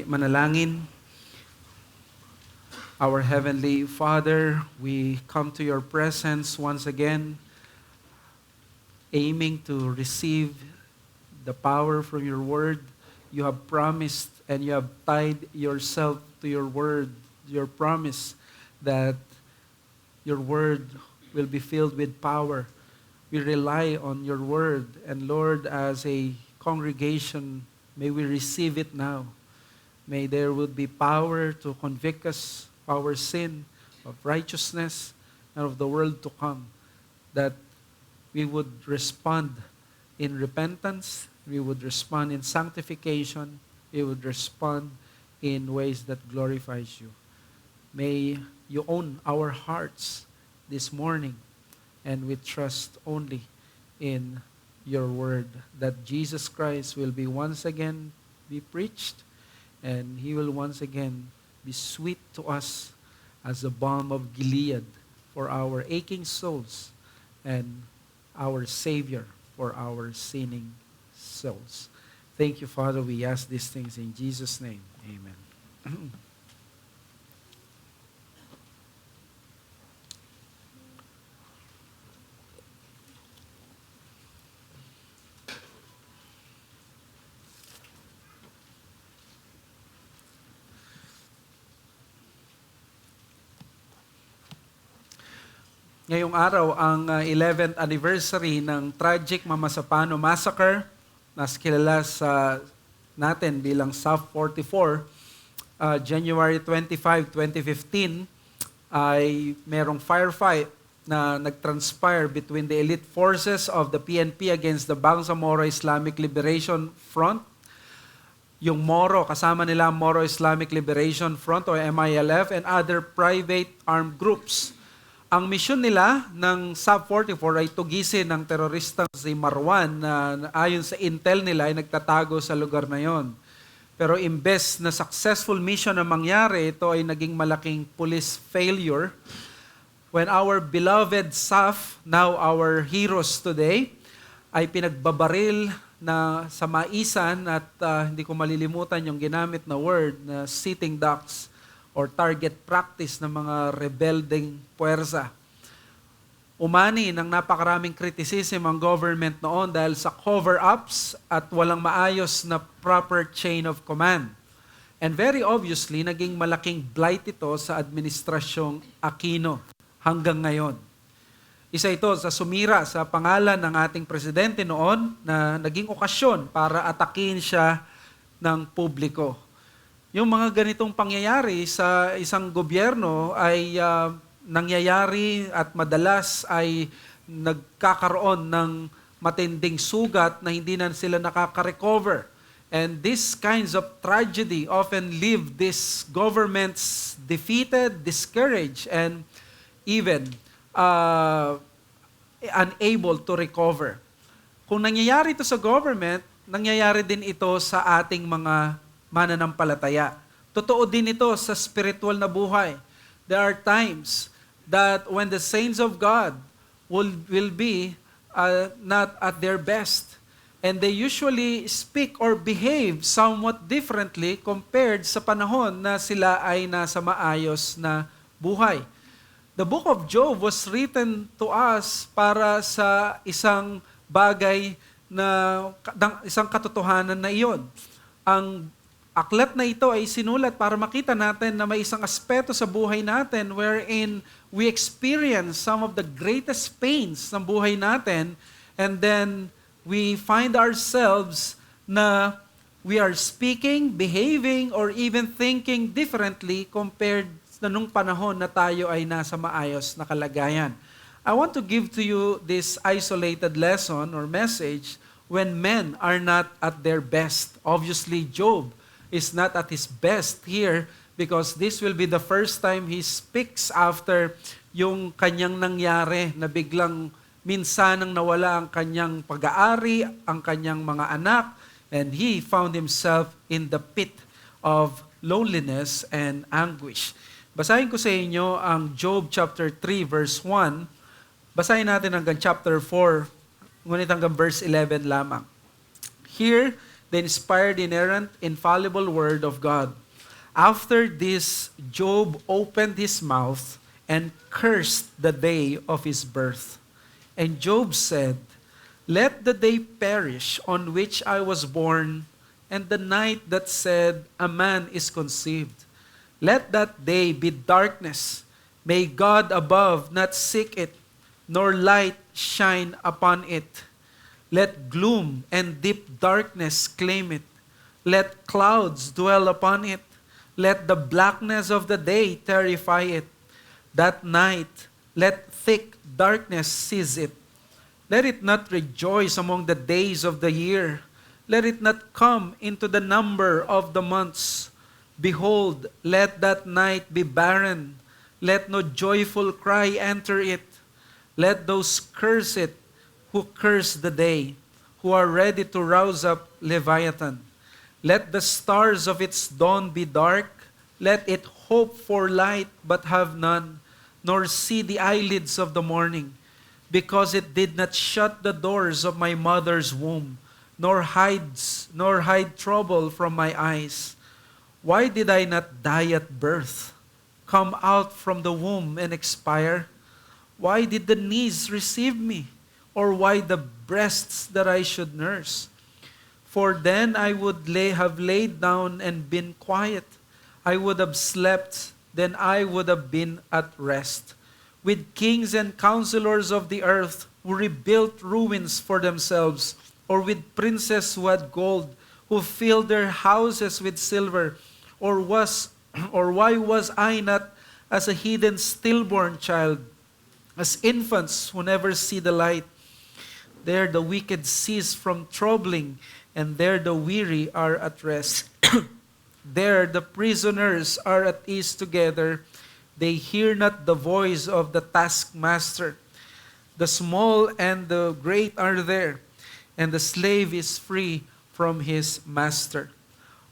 Manalangin. Our Heavenly Father, we come to your presence once again, aiming to receive the power from your word. You have promised and you have tied yourself to your word, your promise that your word will be filled with power. We rely on your word, and Lord, as a congregation, may we receive it now. May there would be power to convict us of our sin, of righteousness, and of the world to come. That we would respond in repentance, we would respond in sanctification, we would respond in ways that glorifies you. May you own our hearts this morning, and we trust only in your word, that Jesus Christ will be once again be preached, and He will once again be sweet to us as the balm of Gilead for our aching souls and our Savior for our sinning souls. Thank you, Father. We ask these things in Jesus' name. Amen. Ngayong araw, ang 11th anniversary ng tragic Mamasapano Massacre, mas kilala sa natin bilang SAF 44, January 25, 2015, ay merong firefight na nagtranspire between the elite forces of the PNP against the Bangsamoro Islamic Liberation Front. Yung Moro, kasama nila Moro Islamic Liberation Front o MILF, and other private armed groups. Ang misyon nila ng SAF 44 ay tugisin ng teroristang si Marwan na ayon sa intel nila ay nagtatago sa lugar na yon. Pero imbes na successful mission na mangyari, ito ay naging malaking police failure when our beloved SAF, now our heroes today, ay pinagbabaril na sa maisan at hindi ko malilimutan yung ginamit na word na sitting ducks or target practice ng mga rebelding puwersa. Umani ng napakaraming criticism ang government noon dahil sa cover-ups at walang maayos na proper chain of command. And very obviously, naging malaking blight ito sa administrasyong Aquino hanggang ngayon. Isa ito sa sumira sa pangalan ng ating presidente noon na naging okasyon para atakin siya ng publiko. Yung mga ganitong pangyayari sa isang gobyerno ay nangyayari at madalas ay nagkakaroon ng matinding sugat na hindi na sila nakaka-recover. And these kinds of tragedy often leave these governments defeated, discouraged, and even unable to recover. Kung nangyayari ito sa government, nangyayari din ito sa ating mga mananampalataya. Totoo din ito sa spiritual na buhay. There are times that when the saints of God will be not at their best, and they usually speak or behave somewhat differently compared sa panahon na sila ay nasa maayos na buhay. The book of Job was written to us para sa isang bagay na isang katotohanan na iyon. Ang aklat na ito ay sinulat para makita natin na may isang aspeto sa buhay natin wherein we experience some of the greatest pains ng buhay natin, and then we find ourselves na we are speaking, behaving, or even thinking differently compared sa nung panahon na tayo ay nasa maayos na kalagayan. I want to give to you this isolated lesson or message when men are not at their best. Obviously, Job is not at his best here because this will be the first time he speaks after yung kanyang nangyari na biglang minsanang nawala ang kanyang pag-aari, ang kanyang mga anak, and he found himself in the pit of loneliness and anguish. Basahin ko sa inyo ang Job chapter 3 verse 1. Basahin natin hanggang chapter 4, ngunit hanggang verse 11 lamang. Here, the inspired, inerrant, infallible Word of God. After this, Job opened his mouth and cursed the day of his birth. And Job said, "Let the day perish on which I was born, and the night that said, a man is conceived. Let that day be darkness. May God above not seek it, nor light shine upon it. Let gloom and deep darkness claim it. Let clouds dwell upon it. Let the blackness of the day terrify it. That night, let thick darkness seize it. Let it not rejoice among the days of the year. Let it not come into the number of the months. Behold, let that night be barren. Let no joyful cry enter it. Let those curse it who curse the day, who are ready to rouse up Leviathan. Let the stars of its dawn be dark. Let it hope for light but have none, nor see the eyelids of the morning, because it did not shut the doors of my mother's womb, nor hide trouble from my eyes. Why did I not die at birth, come out from the womb and expire? Why did the knees receive me, or why the breasts that I should nurse? For then I would have laid down and been quiet. I would have slept, then I would have been at rest. With kings and counselors of the earth who rebuilt ruins for themselves, or with princes who had gold, who filled their houses with silver, or why was I not as a hidden stillborn child, as infants who never see the light? There the wicked cease from troubling, and there the weary are at rest. There the prisoners are at ease together. They hear not the voice of the taskmaster. The small and the great are there, and the slave is free from his master.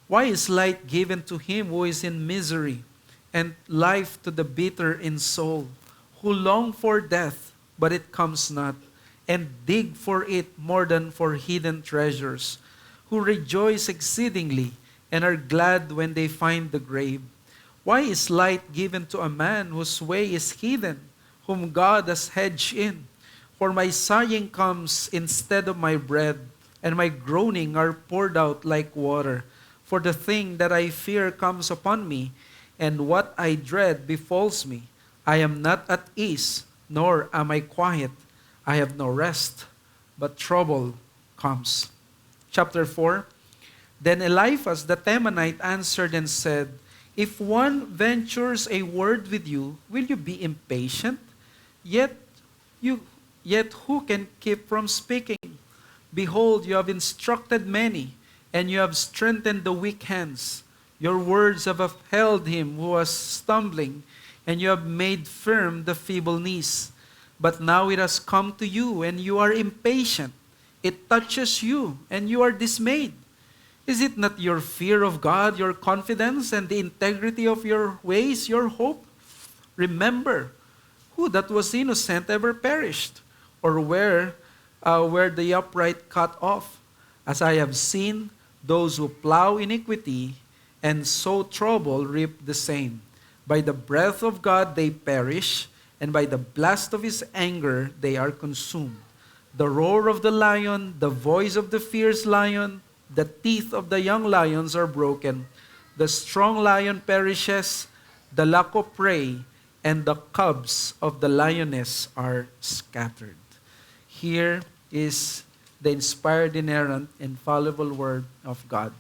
Why is light given to him who is in misery, and life to the bitter in soul, who long for death, but it comes not, and dig for it more than for hidden treasures, who rejoice exceedingly, and are glad when they find the grave? Why is light given to a man whose way is hidden, whom God has hedged in? For my sighing comes instead of my bread, and my groaning are poured out like water. For the thing that I fear comes upon me, and what I dread befalls me. I am not at ease, nor am I quiet. I have no rest, but trouble comes. Chapter 4. Then Eliphaz the Temanite answered and said, If one ventures a word with you, will you be impatient? Yet who can keep from speaking? Behold, you have instructed many, and you have strengthened the weak hands. Your words have upheld him who was stumbling, and you have made firm the feeble knees. But now it has come to you, and you are impatient. It touches you, and you are dismayed. Is it not your fear of God, your confidence, and the integrity of your ways, your hope? Remember, who that was innocent ever perished, or where the upright cut off? As I have seen, those who plow iniquity and sow trouble reap the same. By the breath of God they perish, and by the blast of his anger they are consumed. The roar of the lion, the voice of the fierce lion, the teeth of the young lions are broken. The strong lion perishes, the lack of prey, and the cubs of the lioness are scattered. Here is the inspired, inerrant, infallible Word of God.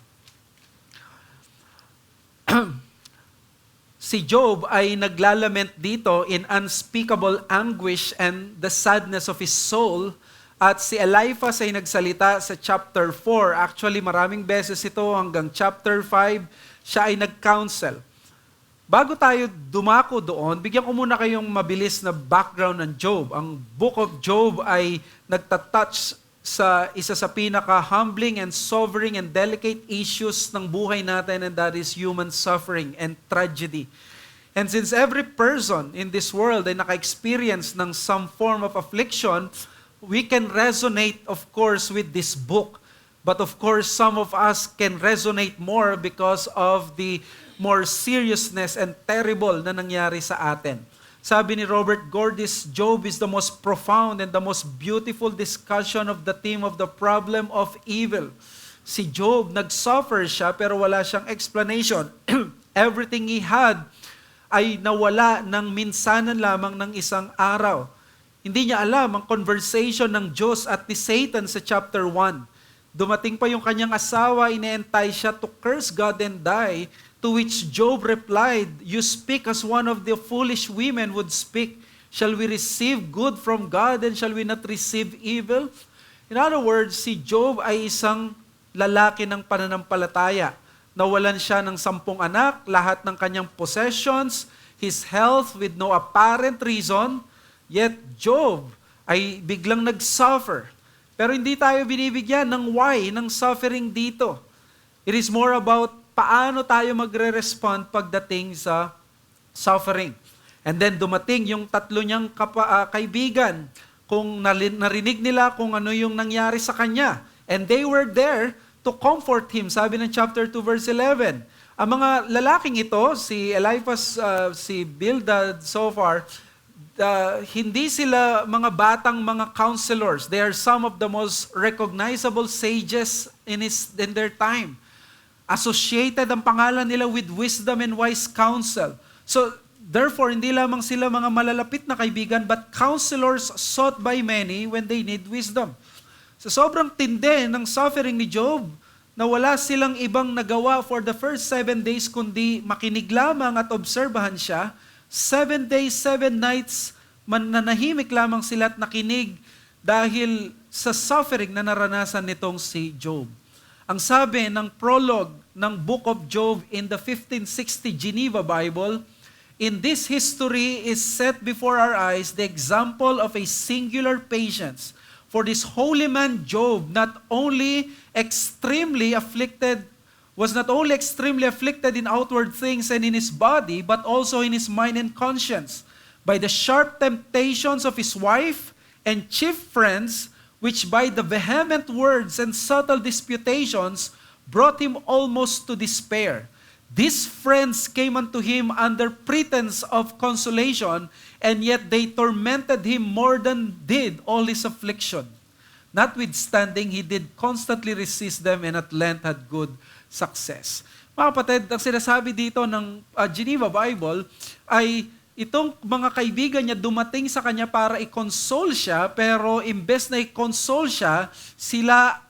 Si Job ay naglalament dito in unspeakable anguish and the sadness of his soul. At si Eliphaz ay nagsalita sa chapter 4. Actually, maraming beses ito hanggang chapter 5. Siya ay nag-counsel. Bago tayo dumako doon, bigyan ko muna kayong mabilis na background ng Job. Ang Book of Job ay nagtatouch sa isa sa pinaka-humbling and sobering and delicate issues ng buhay natin, and that is human suffering and tragedy. And since every person in this world ay naka-experience ng some form of affliction, we can resonate, of course, with this book. But of course, some of us can resonate more because of the more seriousness and terrible na nangyari sa atin. Sabi ni Robert Gordis, Job is the most profound and the most beautiful discussion of the theme of the problem of evil. Si Job, nag-suffer siya pero wala siyang explanation. Everything he had ay nawala ng minsanan lamang ng isang araw. Hindi niya alam ang conversation ng Diyos at ni Satan sa chapter 1. Dumating pa yung kanyang asawa, ine-entice siya to curse God and die, to which Job replied, "You speak as one of the foolish women would speak. Shall we receive good from God and shall we not receive evil?" In other words, si Job ay isang lalaki ng pananampalataya. Nawalan siya ng 10 anak, lahat ng kanyang possessions, his health with no apparent reason, yet Job ay biglang nag-suffer. Pero hindi tayo binibigyan ng why, ng suffering dito. It is more about paano tayo magre-respond pagdating sa suffering. And then dumating yung 3 niyang kaibigan, kung narinig nila kung ano yung nangyari sa kanya. And they were there to comfort him, sabi ng chapter 2 verse 11. Ang mga lalaking ito, si Eliphaz, si Bildad so far, hindi sila mga batang mga counselors. They are some of the most recognizable sages in their time. Associated ang pangalan nila with wisdom and wise counsel. So, therefore, hindi lamang sila mga malalapit na kaibigan, but counselors sought by many when they need wisdom. So, sobrang tindi ng suffering ni Job na wala silang ibang nagawa for the first 7 days kundi makinig lamang at obserbahan siya. 7 days, 7 nights, mananahimik lamang sila at nakinig dahil sa suffering na naranasan nitong si Job. Ang sabi ng prologue ng Book of Job in the 1560 Geneva Bible, "In this history is set before our eyes the example of a singular patience. For this holy man Job was not only extremely afflicted in outward things and in his body, but also in his mind and conscience, by the sharp temptations of his wife and chief friends, which by the vehement words and subtle disputations brought him almost to despair. These friends came unto him under pretense of consolation, and yet they tormented him more than did all his affliction. Notwithstanding, he did constantly resist them and at length had good success." Mga kapatid, ang sinasabi dito ng Geneva Bible ay itong mga kaibigan niya dumating sa kanya para i-console siya, pero imbes na i-console siya, sila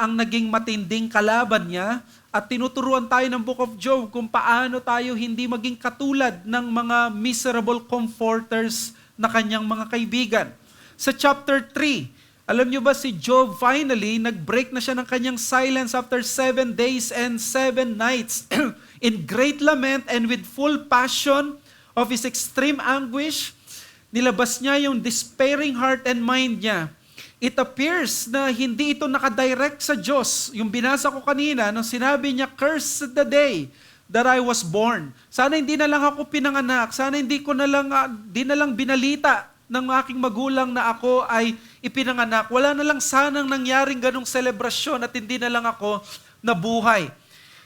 ang naging matinding kalaban niya. At tinuturuan tayo ng Book of Job kung paano tayo hindi maging katulad ng mga miserable comforters na kanyang mga kaibigan. Sa chapter 3, alam nyo ba si Job finally, nag-break na siya ng kanyang silence after 7 days and 7 nights. In great lament and with full passion of his extreme anguish, nilabas niya yung despairing heart and mind niya. It appears na hindi ito nakadirect sa Diyos. Yung binasa ko kanina, nung sinabi niya, "Cursed the day that I was born." Sana hindi na lang ako pinanganak. Sana di na lang binalita ng aking magulang na ako ay ipinanganak. Wala na lang sanang nangyaring ganong selebrasyon at hindi na lang ako nabuhay.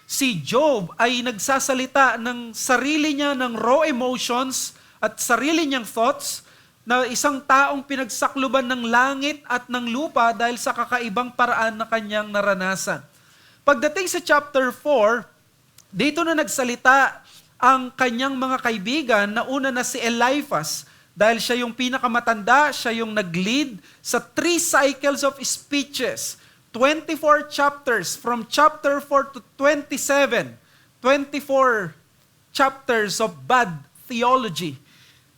Si Job ay nagsasalita ng sarili niya, ng raw emotions at sarili niyang thoughts, na isang taong pinagsakluban ng langit at ng lupa dahil sa kakaibang paraan na kanyang naranasan. Pagdating sa chapter 4, dito na nagsalita ang kanyang mga kaibigan, na una na si Eliphaz, dahil siya yung pinakamatanda, siya yung nag-lead sa 3 cycles of speeches, 24 chapters, from chapter 4 to 27, 24 chapters of bad theology.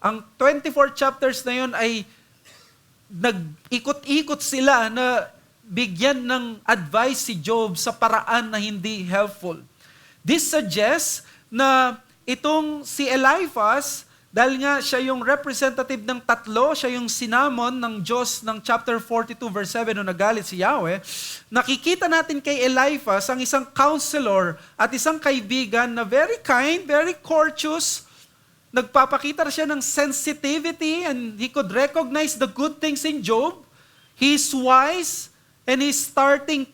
Ang 24 chapters na yun ay nag-ikot-ikot sila na bigyan ng advice si Job sa paraan na hindi helpful. This suggests na itong si Eliphaz, dahil nga siya yung representative ng 3, siya yung sinamon ng Diyos ng chapter 42 verse 7 nung nagalit si Yahweh, nakikita natin kay Eliphaz ang isang counselor at isang kaibigan na very kind, very courteous. Nagpapakita siya ng sensitivity and he could recognize the good things in Job. He is wise and he's starting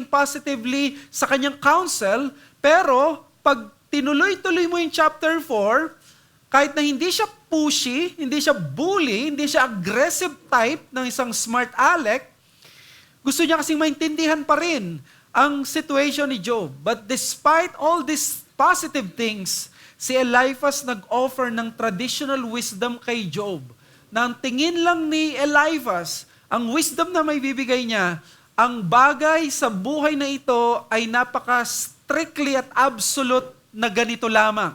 positively sa kanyang counsel, pero pag tinuloy-tuloy mo yung chapter 4, kahit na hindi siya pushy, hindi siya bully, hindi siya aggressive type ng isang smart aleck, gusto niya kasing maintindihan pa rin ang situation ni Job. But despite all these positive things, si Eliphaz nag-offer ng traditional wisdom kay Job. Na ang tingin lang ni Eliphaz, ang wisdom na may bibigay niya, ang bagay sa buhay na ito ay napaka-strictly at absolute na ganito lamang.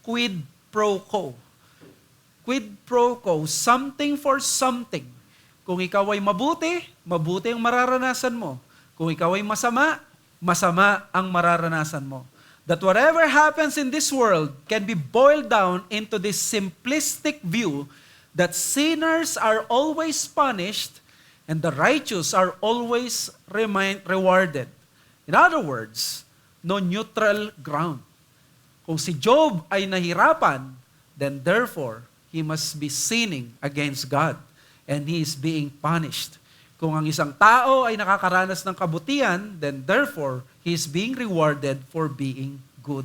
Quid pro quo. Quid pro quo, something for something. Kung ikaw ay mabuti, mabuti ang mararanasan mo. Kung ikaw ay masama, masama ang mararanasan mo. That whatever happens in this world can be boiled down into this simplistic view that sinners are always punished and the righteous are always rewarded. In other words, no neutral ground. Kung si Job ay nahirapan, then therefore, he must be sinning against God and he is being punished. Kung ang isang tao ay nakakaranas ng kabutihan, then therefore, he is being rewarded for being good.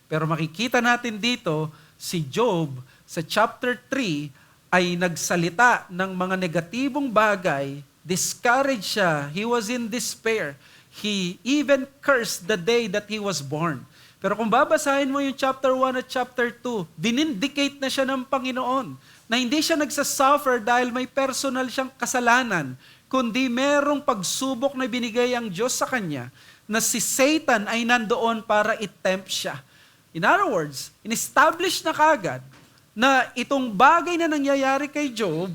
Pero makikita natin dito, si Job sa chapter 3 ay nagsalita ng mga negatibong bagay, discouraged siya, he was in despair. He even cursed the day that he was born. Pero kung babasahin mo yung chapter 1 at chapter 2, dinindicate na siya ng Panginoon na hindi siya nagsasuffer dahil may personal siyang kasalanan, kundi merong pagsubok na binigay ang Diyos sa kanya na si Satan ay nandoon para i-tempt siya. In other words, in-establish na kagad na itong bagay na nangyayari kay Job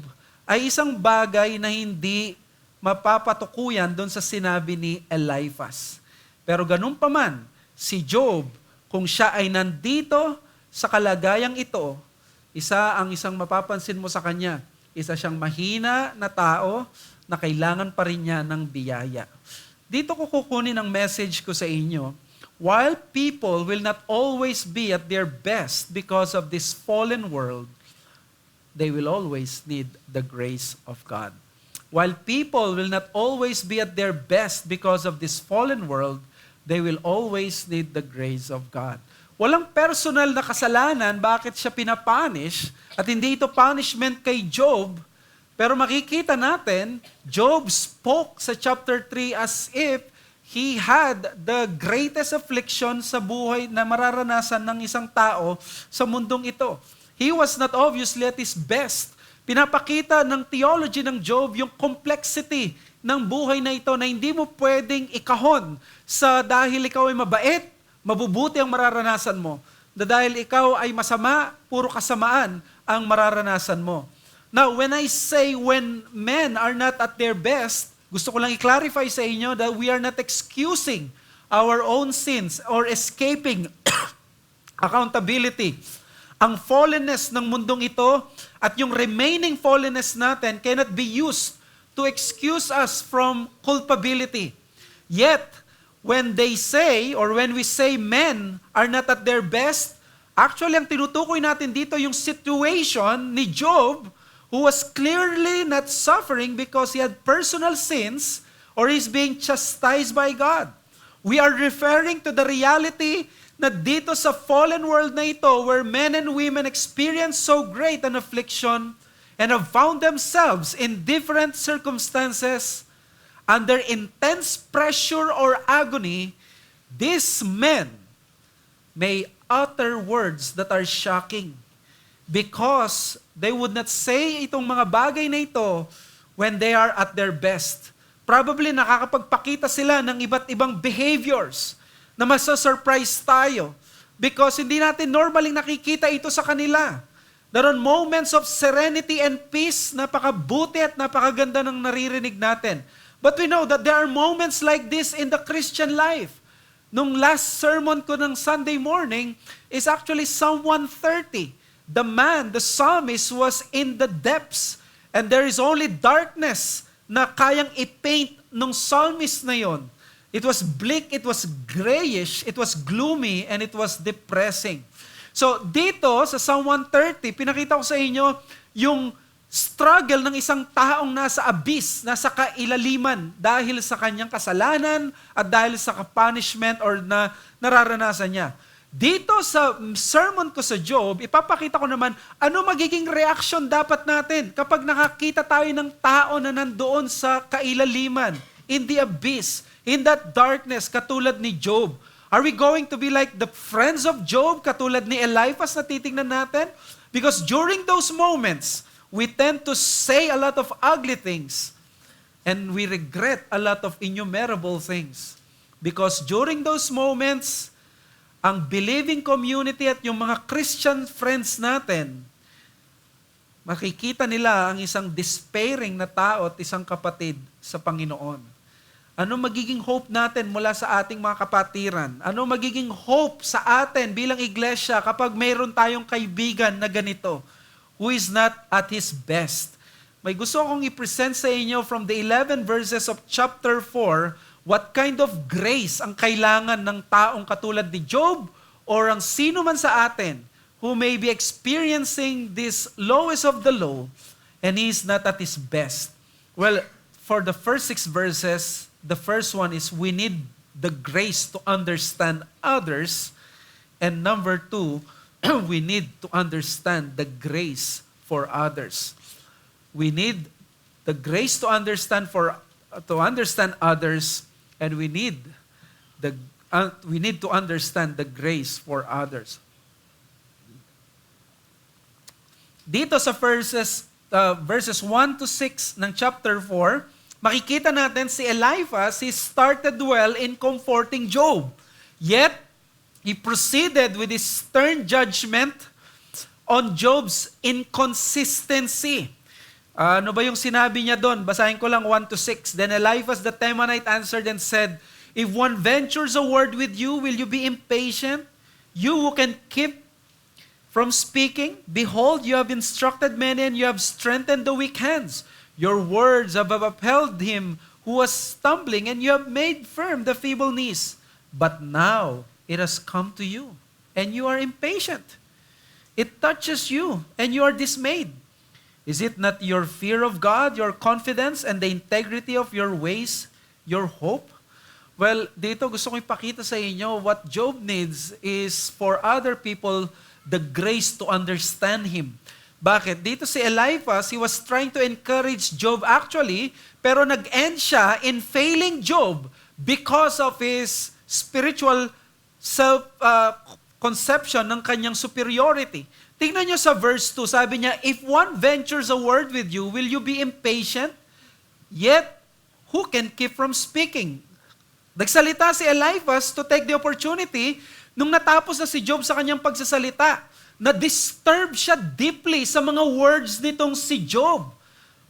ay isang bagay na hindi mapapatukuyan doon sa sinabi ni Eliphaz. Pero ganun pa man, si Job, kung siya ay nandito sa kalagayang ito, isang mapapansin mo sa kanya, isa siyang mahina na tao na kailangan pa rin niya ng biyaya. Dito ko kukunin ang message ko sa inyo. While people will not always be at their best because of this fallen world, they will always need the grace of God. While people will not always be at their best because of this fallen world, they will always need the grace of God. Walang personal na kasalanan bakit siya pinapunish at hindi ito punishment kay Job. Pero makikita natin, Job spoke sa chapter 3 as if he had the greatest affliction sa buhay na mararanasan ng isang tao sa mundong ito. He was not obviously at his best. Pinapakita ng theology ng Job yung complexity ng buhay na ito na hindi mo pwedeng ikahon sa dahil ikaw ay mabait, mabubuti ang mararanasan mo. Dahil ikaw ay masama, puro kasamaan ang mararanasan mo. Now, when I say when men are not at their best, gusto ko lang i-clarify sa inyo that we are not excusing our own sins or escaping accountability. Ang fallenness ng mundong ito at yung remaining fallenness natin cannot be used to excuse us from culpability. Yet, when they say or when we say men are not at their best, actually ang tinutukoy natin dito yung situation ni Job who was clearly not suffering because he had personal sins or is being chastised by God. We are referring to the reality na dito sa fallen world na ito where men and women experience so great an affliction and have found themselves in different circumstances under intense pressure or agony, these men may utter words that are shocking because they would not say itong mga bagay na ito when they are at their best. Probably nakakapagpakita sila ng iba't ibang behaviors na masasurprise tayo because hindi natin normaling nakikita ito sa kanila. There are moments of serenity and peace, napakabuti at napakaganda ng naririnig natin. But we know that there are moments like this in the Christian life. Nung last sermon ko ng Sunday morning is actually Psalm 130. The psalmist was in the depths and there is only darkness na kayang i-paint nung psalmist na yon. It was bleak, it was grayish, it was gloomy, and it was depressing. So dito sa Psalm 130, pinakita ko sa inyo yung struggle ng isang taong nasa abyss, nasa kailaliman dahil sa kanyang kasalanan at dahil sa punishment or na nararanasan niya. Dito sa sermon ko sa Job, ipapakita ko naman ano magiging reaction dapat natin kapag nakakita tayo ng tao na nandoon sa kailaliman, in the abyss, in that darkness, katulad ni Job. Are we going to be like the friends of Job, katulad ni Eliphaz na titingnan natin? Because during those moments, we tend to say a lot of ugly things and we regret a lot of innumerable things. Because during those moments, ang believing community at yung mga Christian friends natin, makikita nila ang isang despairing na tao at isang kapatid sa Panginoon. Ano magiging hope natin mula sa ating mga kapatiran? Ano magiging hope sa atin bilang iglesia kapag mayroon tayong kaibigan na ganito, who is not at his best? May gusto akong i-present sa inyo from the 11 verses of chapter 4, what kind of grace ang kailangan ng taong katulad ni Job or ang sino man sa atin who may be experiencing this lowest of the low and he is not at his best? Well, for the first 6 verses, the first one is we need the grace to understand others. And number 2, we need to understand the grace for others. We need the grace to understand others, and we need to understand the grace for others. Dito sa verses 1 to 6 ng chapter 4, makikita natin si Eliphaz, he started well in comforting Job. Yet, he proceeded with his stern judgment on Job's inconsistency. Ano ba yung sinabi niya doon? Basahin ko lang 1 to 6. Then Eliphaz the Temanite answered and said, if one ventures a word with you, will you be impatient? You who can keep from speaking? Behold, you have instructed many and you have strengthened the weak hands. Your words have upheld him who was stumbling and you have made firm the feeble knees. But now it has come to you and you are impatient. It touches you and you are dismayed. Is it not your fear of God, your confidence, and the integrity of your ways, your hope? Well, dito gusto ko ipakita sa inyo what Job needs is for other people the grace to understand him. Bakit? Dito si Eliphaz, he was trying to encourage Job actually, pero nag-end siya in failing Job because of his spiritual self-conception ng kanyang superiority. Tingnan nyo sa verse 2, sabi niya, if one ventures a word with you, will you be impatient? Yet, who can keep from speaking? Nagsalita si Eliphaz to take the opportunity nung natapos na si Job sa kanyang pagsasalita. Na-disturb siya deeply sa mga words nitong si Job.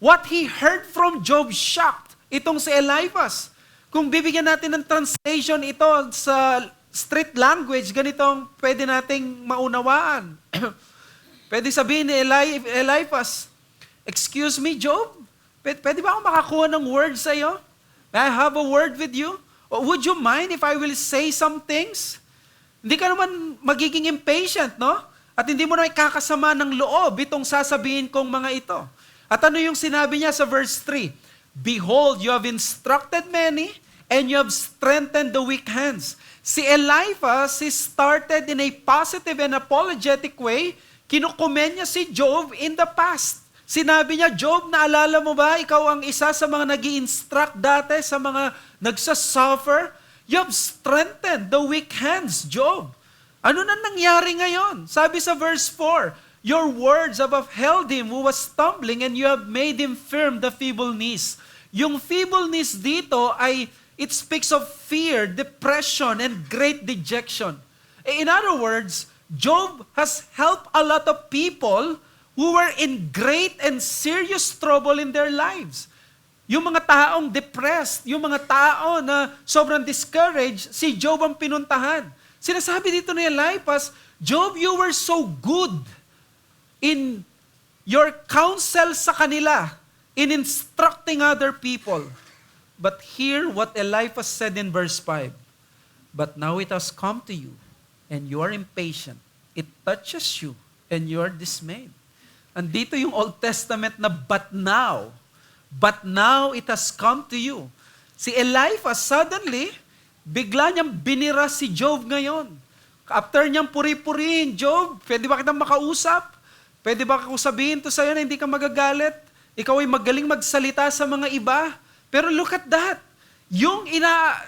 What he heard from Job shocked itong si Eliphaz. Kung bibigyan natin ng translation ito sa street language, ganitong pwede nating maunawaan. Pwede sabihin ni Eliphaz, excuse me, Job? Pwede ba ako makakuha ng word sa iyo? May I have a word with you? Or would you mind if I will say some things? Hindi ka naman magiging impatient, no? At hindi mo na ikakasama ng loob itong sasabihin kong mga ito. At ano yung sinabi niya sa verse 3? Behold, you have instructed many, and you have strengthened the weak hands. Si Eliphaz, he started in a positive and apologetic way. Kinukumen niya si Job in the past. Sinabi niya, Job, naalala mo ba, ikaw ang isa sa mga nag-i-instruct dati, sa mga nagsasuffer? You have strengthened the weak hands, Job. Ano na nangyari ngayon? Sabi sa verse 4, your words have upheld him who was stumbling and you have made him firm the feeble knees. Yung feeble knees dito ay, it speaks of fear, depression, and great dejection. In other words, Job has helped a lot of people who were in great and serious trouble in their lives. Yung mga taong depressed, yung mga tao na sobrang discouraged, si Job ang pinuntahan. Sinasabi dito ni Eliphaz, Job, you were so good in your counsel sa kanila, in instructing other people. But hear what Eliphaz said in verse 5. But now it has come to you, and you are impatient. It touches you, and you are dismayed. Andito yung Old Testament na but now it has come to you. Si Eliphaz suddenly, bigla niyang binira si Job ngayon. After niyang puri-purihin, Job, pwede ba kitang makausap? Pwede ba ako sabihin to sa'yo na hindi ka magagalit? Ikaw ay magaling magsalita sa mga iba. Pero look at that. Yung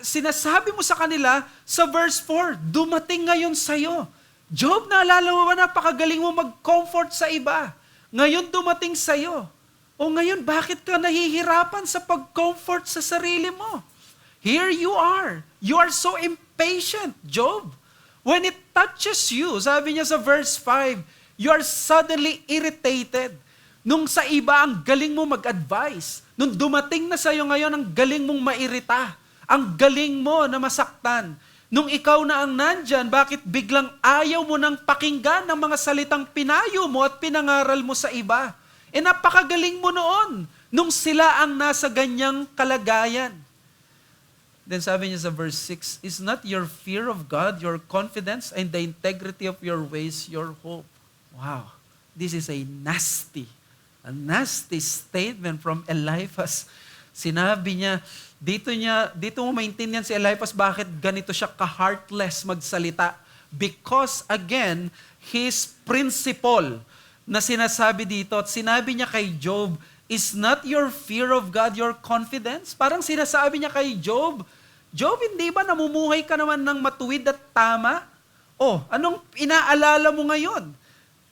sinasabi mo sa kanila sa verse 4, dumating ngayon sa'yo. Job, naalala mo ba napakagaling mo mag-comfort sa iba? Ngayon dumating sa'yo. O ngayon, bakit ka nahihirapan sa pag-comfort sa sarili mo? Here you are. You are so impatient, Job. When it touches you, sabi niya sa verse 5, you are suddenly irritated. Nung sa iba, ang galing mo mag-advise. Nung dumating na sa'yo ngayon, ang galing mong mairita. Ang galing mo na masaktan. Nung ikaw na ang nandyan, bakit biglang ayaw mo nang pakinggan ng mga salitang pinayo mo at pinangaral mo sa iba? Napakagaling mo noon, nung sila ang nasa ganyang kalagayan. Then sabi niya sa verse 6, is not your fear of God, your confidence, and the integrity of your ways, your hope? Wow, this is a nasty statement from Eliphaz. Sinabi niya, dito mo maintindihan si Eliphaz bakit ganito siya ka-heartless magsalita. Because again, his principle na sinasabi dito at sinabi niya kay Job, is not your fear of God your confidence? Parang sinasabi niya kay Job, Job, hindi ba namumuhay ka naman ng matuwid at tama? Anong inaalala mo ngayon?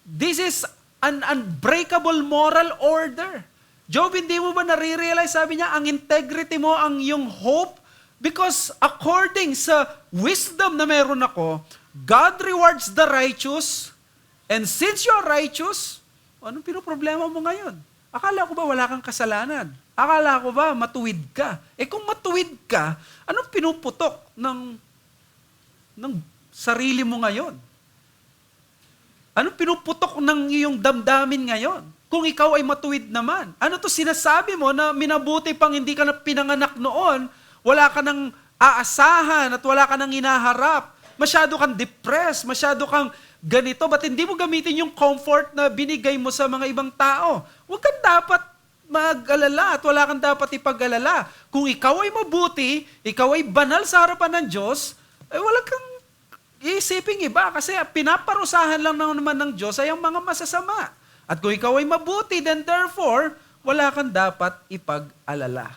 This is an unbreakable moral order. Job, hindi mo ba nare-realize, sabi niya, ang integrity mo, ang iyong hope? Because according sa wisdom na meron ako, God rewards the righteous. And since you're righteous, anong pinoproblema mo ngayon? Akala ko ba wala kang kasalanan? Akala ko ba matuwid ka? Kung matuwid ka, anong pinuputok ng sarili mo ngayon? Anong pinuputok ng iyong damdamin ngayon? Kung ikaw ay matuwid naman. Ano to sinasabi mo na minabuti pang hindi ka na pinanganak noon, wala ka nang aasahan at wala ka nang inaharap, masyado kang depressed, masyado kang ganito, ba't hindi mo gamitin yung comfort na binigay mo sa mga ibang tao? Huwag kang dapat mag-alala at wala kang dapat ipag-alala. Kung ikaw ay mabuti, ikaw ay banal sa harapan ng Diyos, wala kang iisiping iba kasi pinaparusahan lang naman ng Diyos ay ang mga masasama. At kung ikaw ay mabuti, then therefore, wala kang dapat ipag-alala.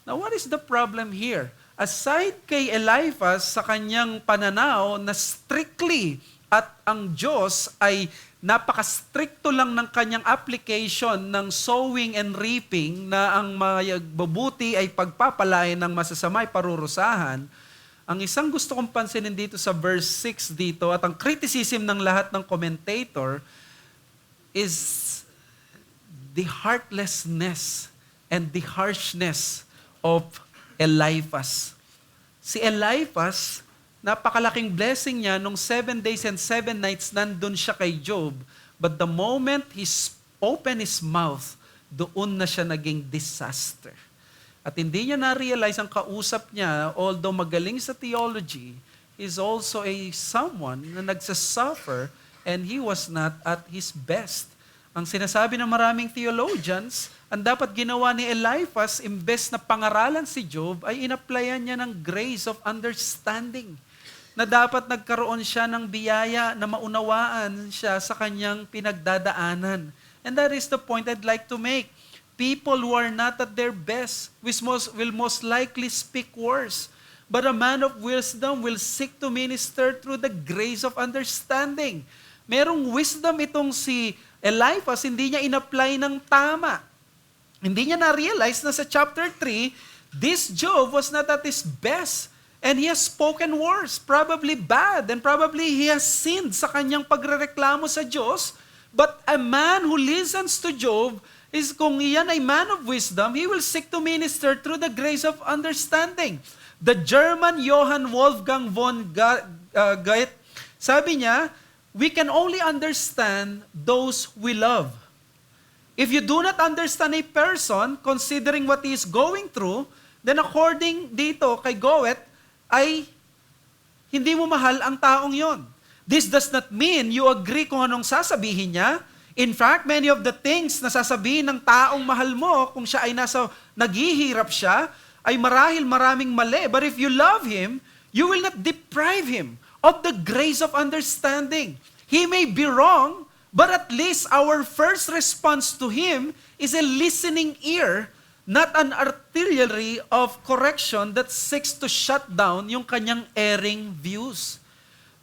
Now, what is the problem here? Aside kay Eliphaz sa kanyang pananaw na strictly at ang Diyos ay napaka-stricto lang ng kanyang application ng sowing and reaping na ang mabuti ay pagpapalain ng masasama ay parurusahan, ang isang gusto kong pansinin dito sa verse 6 dito at ang criticism ng lahat ng commentator is the heartlessness and the harshness of Eliphaz. Si Eliphaz, napakalaking blessing niya nung 7 days and 7 nights nandun siya kay Job. But the moment he opened his mouth, doon na siya naging disaster. At hindi niya na-realize ang kausap niya, although magaling sa theology, is also someone na nagsasuffer and he was not at his best. Ang sinasabi ng maraming theologians, ang dapat ginawa ni Eliphaz, imbes na pangaralan si Job, ay inapplyan niya ng grace of understanding. Na dapat nagkaroon siya ng biyaya na maunawaan siya sa kanyang pinagdadaanan. And that is the point I'd like to make. People who are not at their best will most likely speak worse. But a man of wisdom will seek to minister through the grace of understanding. Merong wisdom itong si Eliphaz, hindi niya in-apply ng tama. Hindi niya na-realize na sa chapter 3, this Job was not at his best. And he has spoken worse, probably bad, and probably he has sinned sa kanyang pagrereklamo sa Diyos. But a man who listens to Job, is kung iyan ay man of wisdom, he will seek to minister through the grace of understanding. The German Johann Wolfgang von Goethe, sabi niya, we can only understand those we love. If you do not understand a person, considering what he is going through, then according dito kay Goethe, ay hindi mo mahal ang taong yon. This does not mean you agree kung anong sasabihin niya. In fact, many of the things na sasabihin ng taong mahal mo, kung siya ay naghihirap siya, ay marahil maraming mali. But if you love him, you will not deprive him of the grace of understanding. He may be wrong, but at least our first response to him is a listening ear, not an artillery of correction that seeks to shut down yung kanyang erring views.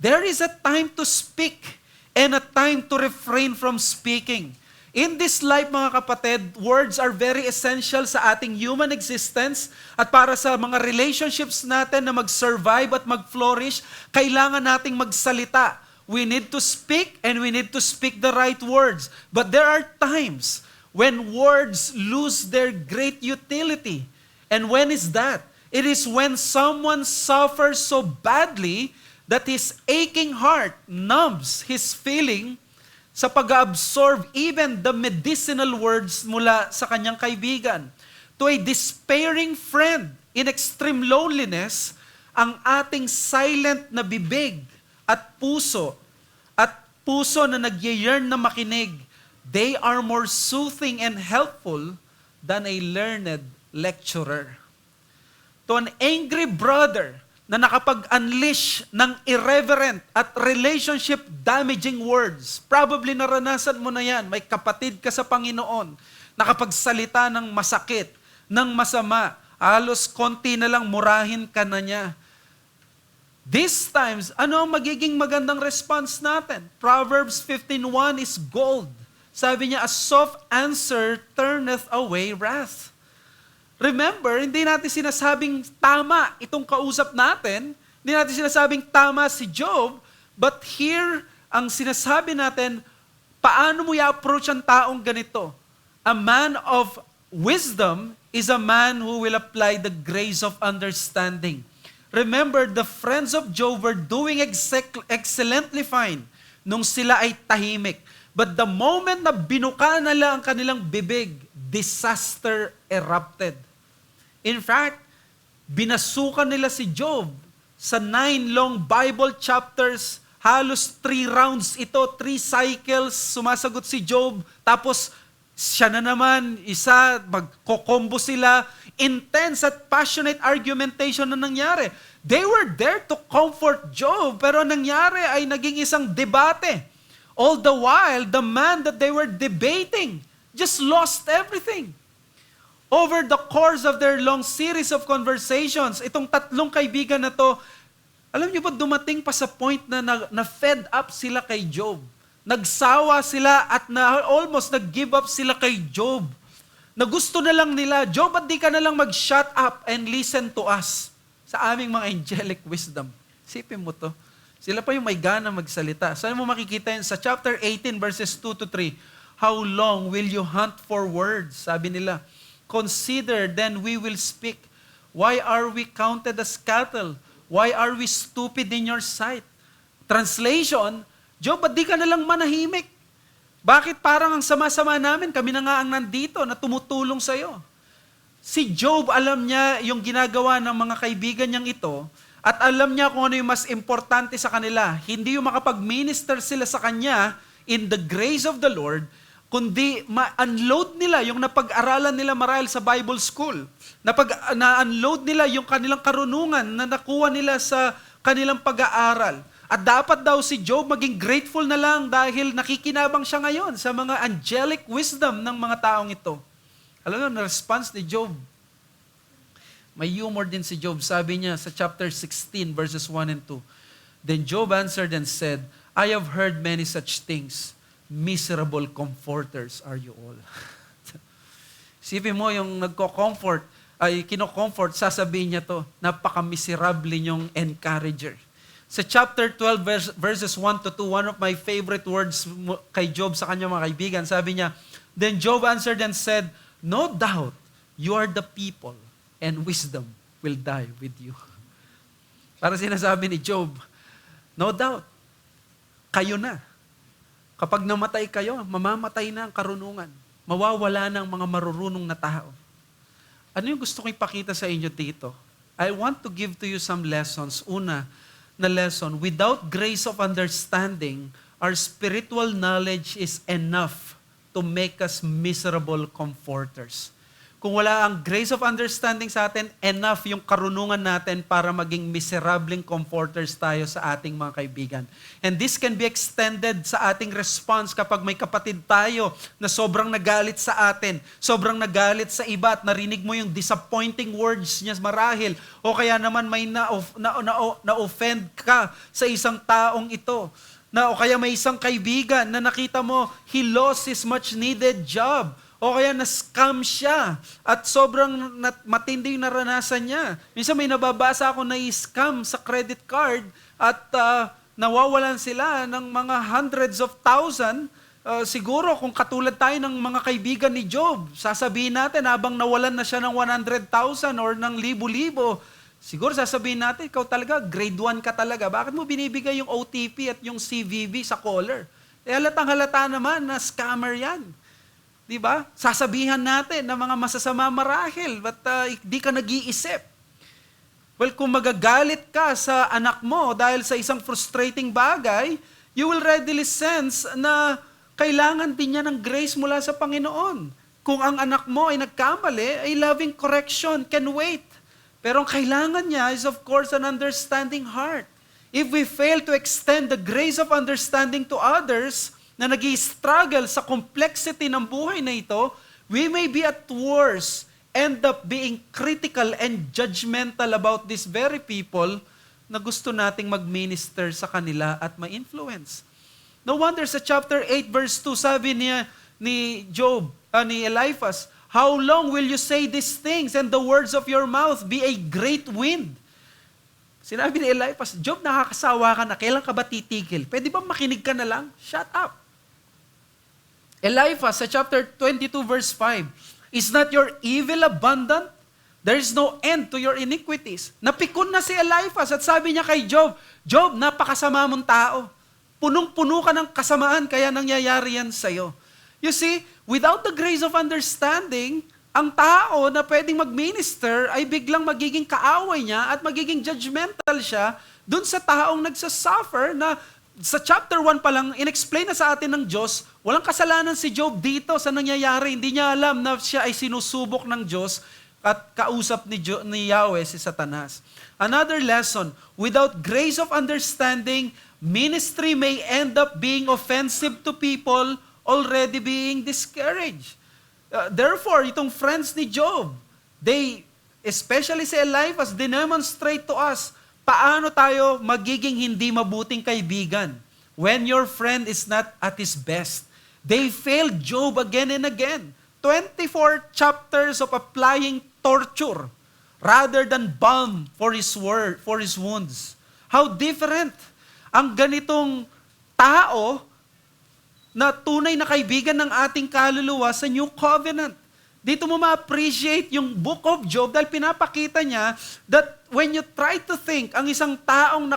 There is a time to speak and a time to refrain from speaking. In this life, mga kapatid, words are very essential sa ating human existence at para sa mga relationships natin na mag-survive at mag-flourish, kailangan nating magsalita. We need to speak and we need to speak the right words. But there are times when words lose their great utility. And when is that? It is when someone suffers so badly that his aching heart numbs his feeling sa pag-absorb even the medicinal words mula sa kanyang kaibigan. To a despairing friend in extreme loneliness, ang ating silent na bibig at puso na nagyayarn na makinig, they are more soothing and helpful than a learned lecturer. To an angry brother na nakapag-unleash ng irreverent at relationship-damaging words. Probably naranasan mo na yan. May kapatid ka sa Panginoon, nakapagsalita ng masakit, ng masama, halos konti na lang murahin ka na niya. These times, ano ang magiging magandang response natin? Proverbs 15:1 is gold. Sabi niya, a soft answer turneth away wrath. Remember, hindi natin sinasabing tama itong kausap natin. Hindi natin sinasabing tama si Job. But here, ang sinasabi natin, paano mo i-approach ang taong ganito? A man of wisdom is a man who will apply the grace of understanding. Remember, the friends of Job were doing excellently fine nung sila ay tahimik. But the moment na binuka nila ang kanilang bibig, disaster erupted. In fact, binasukan nila si Job sa 9 long Bible chapters, halos 3 rounds ito, 3 cycles, sumasagot si Job, tapos siya na naman, isa, magkokombo sila, intense at passionate argumentation na nangyari. They were there to comfort Job, pero nangyari ay naging isang debate. All the while, the man that they were debating just lost everything. Over the course of their long series of conversations, itong tatlong kaibigan na to, alam niyo ba, dumating pa sa point na fed up sila kay Job. Nagsawa sila at almost nag-give up sila kay Job. Na gusto na lang nila, Job, at di ka na lang mag-shut up and listen to us sa aming mga angelic wisdom. Sipin mo to. Sila pa yung may gana magsalita. Saan mo makikita yun? Sa chapter 18, verses 2-3, how long will you hunt for words? Sabi nila, consider, then we will speak. Why are we counted as cattle? Why are we stupid in your sight? Translation, Job, ba't di ka nalang manahimik? Bakit parang ang sama-sama namin, kami na nga ang nandito na tumutulong sa'yo? Si Job, alam niya yung ginagawa ng mga kaibigan niyang ito, at alam niya kung ano yung mas importante sa kanila. Hindi yung makapag-minister sila sa kanya in the grace of the Lord, kundi ma-unload nila yung napag-aralan nila marahil sa Bible School. Na-unload nila yung kanilang karunungan na nakuha nila sa kanilang pag-aaral. At dapat daw si Job maging grateful na lang dahil nakikinabang siya ngayon sa mga angelic wisdom ng mga taong ito. Alam mo, na-response ni Job. May humor din si Job. Sabi niya sa chapter 16, verses 1 and 2. Then Job answered and said, I have heard many such things. Miserable comforters are you all. Sipin mo yung nagko-comfort, ay kino-comfort, sasabihin niya to, napaka-miserable niyong encourager. Sa chapter 12, verses 1 to 2, one of my favorite words kay Job sa kanyang mga kaibigan, sabi niya, then Job answered and said, no doubt, you are the people, and wisdom will die with you. Para sinasabi ni Job, no doubt, kayo na. Kapag namatay kayo, mamamatay na ang karunungan. Mawawala na ang mga marurunong na tao. Ano yung gusto kong ipakita sa inyo dito? I want to give to you some lessons. Una na lesson, without grace of understanding, our spiritual knowledge is enough to make us miserable comforters. Kung wala ang grace of understanding sa atin, enough yung karunungan natin para maging miserableng comforters tayo sa ating mga kaibigan. And this can be extended sa ating response kapag may kapatid tayo na sobrang nagalit sa atin, sobrang nagalit sa iba at narinig mo yung disappointing words niya marahil, o kaya naman may na-offend ka sa isang taong ito. O kaya may isang kaibigan na nakita mo, he lost his much needed job. O kaya na-scam siya at sobrang matindi yung naranasan niya. Minsan may nababasa ako na i-scam sa credit card at nawawalan sila ng mga hundreds of thousand. Siguro kung katulad tayo ng mga kaibigan ni Job, sasabihin natin habang nawalan na siya ng 100,000 or ng libo-libo, siguro sasabihin natin, ikaw talaga, grade 1 ka talaga. Bakit mo binibigay yung OTP at yung CVV sa caller? Halatang-halata naman na scammer yan. Diba? Sasabihan natin na mga masasama marahil, but di ka nag-iisip. Well, kung magagalit ka sa anak mo dahil sa isang frustrating bagay, you will readily sense na kailangan din niya ng grace mula sa Panginoon. Kung ang anak mo ay nagkamali, ay loving correction can wait. Pero ang kailangan niya is of course an understanding heart. If we fail to extend the grace of understanding to others, na nag-i-struggle sa complexity ng buhay na ito, we may be at worst end up being critical and judgmental about these very people na gusto nating mag-minister sa kanila at ma-influence. No wonder sa chapter 8 verse 2, sabi niya ni Eliphaz, "How long will you say these things and the words of your mouth be a great wind?" Sinabi ni Eliphaz, Job, nakakasawa ka na, kailan ka ba titigil? Pwede ba makinig ka na lang? Shut up. Eliphaz sa chapter 22 verse 5, "Is not your evil abundant? There is no end to your iniquities." Napikon na si Eliphaz at sabi niya kay Job, Job, napakasama mong tao. Punong-puno ka ng kasamaan kaya nangyayari yan sa'yo. You see, without the grace of understanding, ang tao na pwedeng mag-minister ay biglang magiging kaaway niya at magiging judgmental siya dun sa taong nagsasuffer na sa chapter 1 pa lang, in-explain na sa atin ng Diyos, walang kasalanan si Job dito sa nangyayari. Hindi niya alam na siya ay sinusubok ng Diyos at kausap ni Yahweh si Satanas. Another lesson, without grace of understanding, ministry may end up being offensive to people already being discouraged. Therefore, itong friends ni Job, they, especially si Eliphaz, demonstrate to us paano tayo magiging hindi mabuting kaibigan when your friend is not at his best. They failed Job again and again. 24 chapters of applying torture rather than balm for his wounds. How different ang ganitong tao na tunay na kaibigan ng ating kaluluwa sa New Covenant. Dito mo ma-appreciate yung book of Job dahil pinapakita niya that when you try to think ang isang taong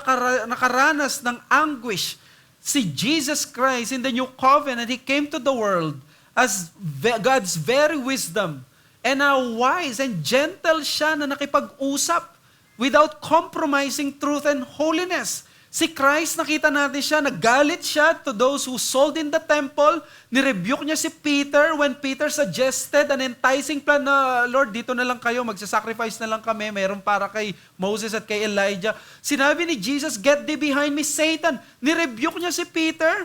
nakaranas ng anguish, si Jesus Christ in the New Covenant, He came to the world as God's very wisdom and how wise and gentle siya na nakipag-usap without compromising truth and holiness. Si Christ, nakita natin siya, nagalit siya to those who sold in the temple. Nirebuke niya si Peter when Peter suggested an enticing plan na, Lord, dito na lang kayo, magsasacrifice na lang kami, mayroon para kay Moses at kay Elijah. Sinabi ni Jesus, "Get thee behind me, Satan." Nirebuke niya si Peter.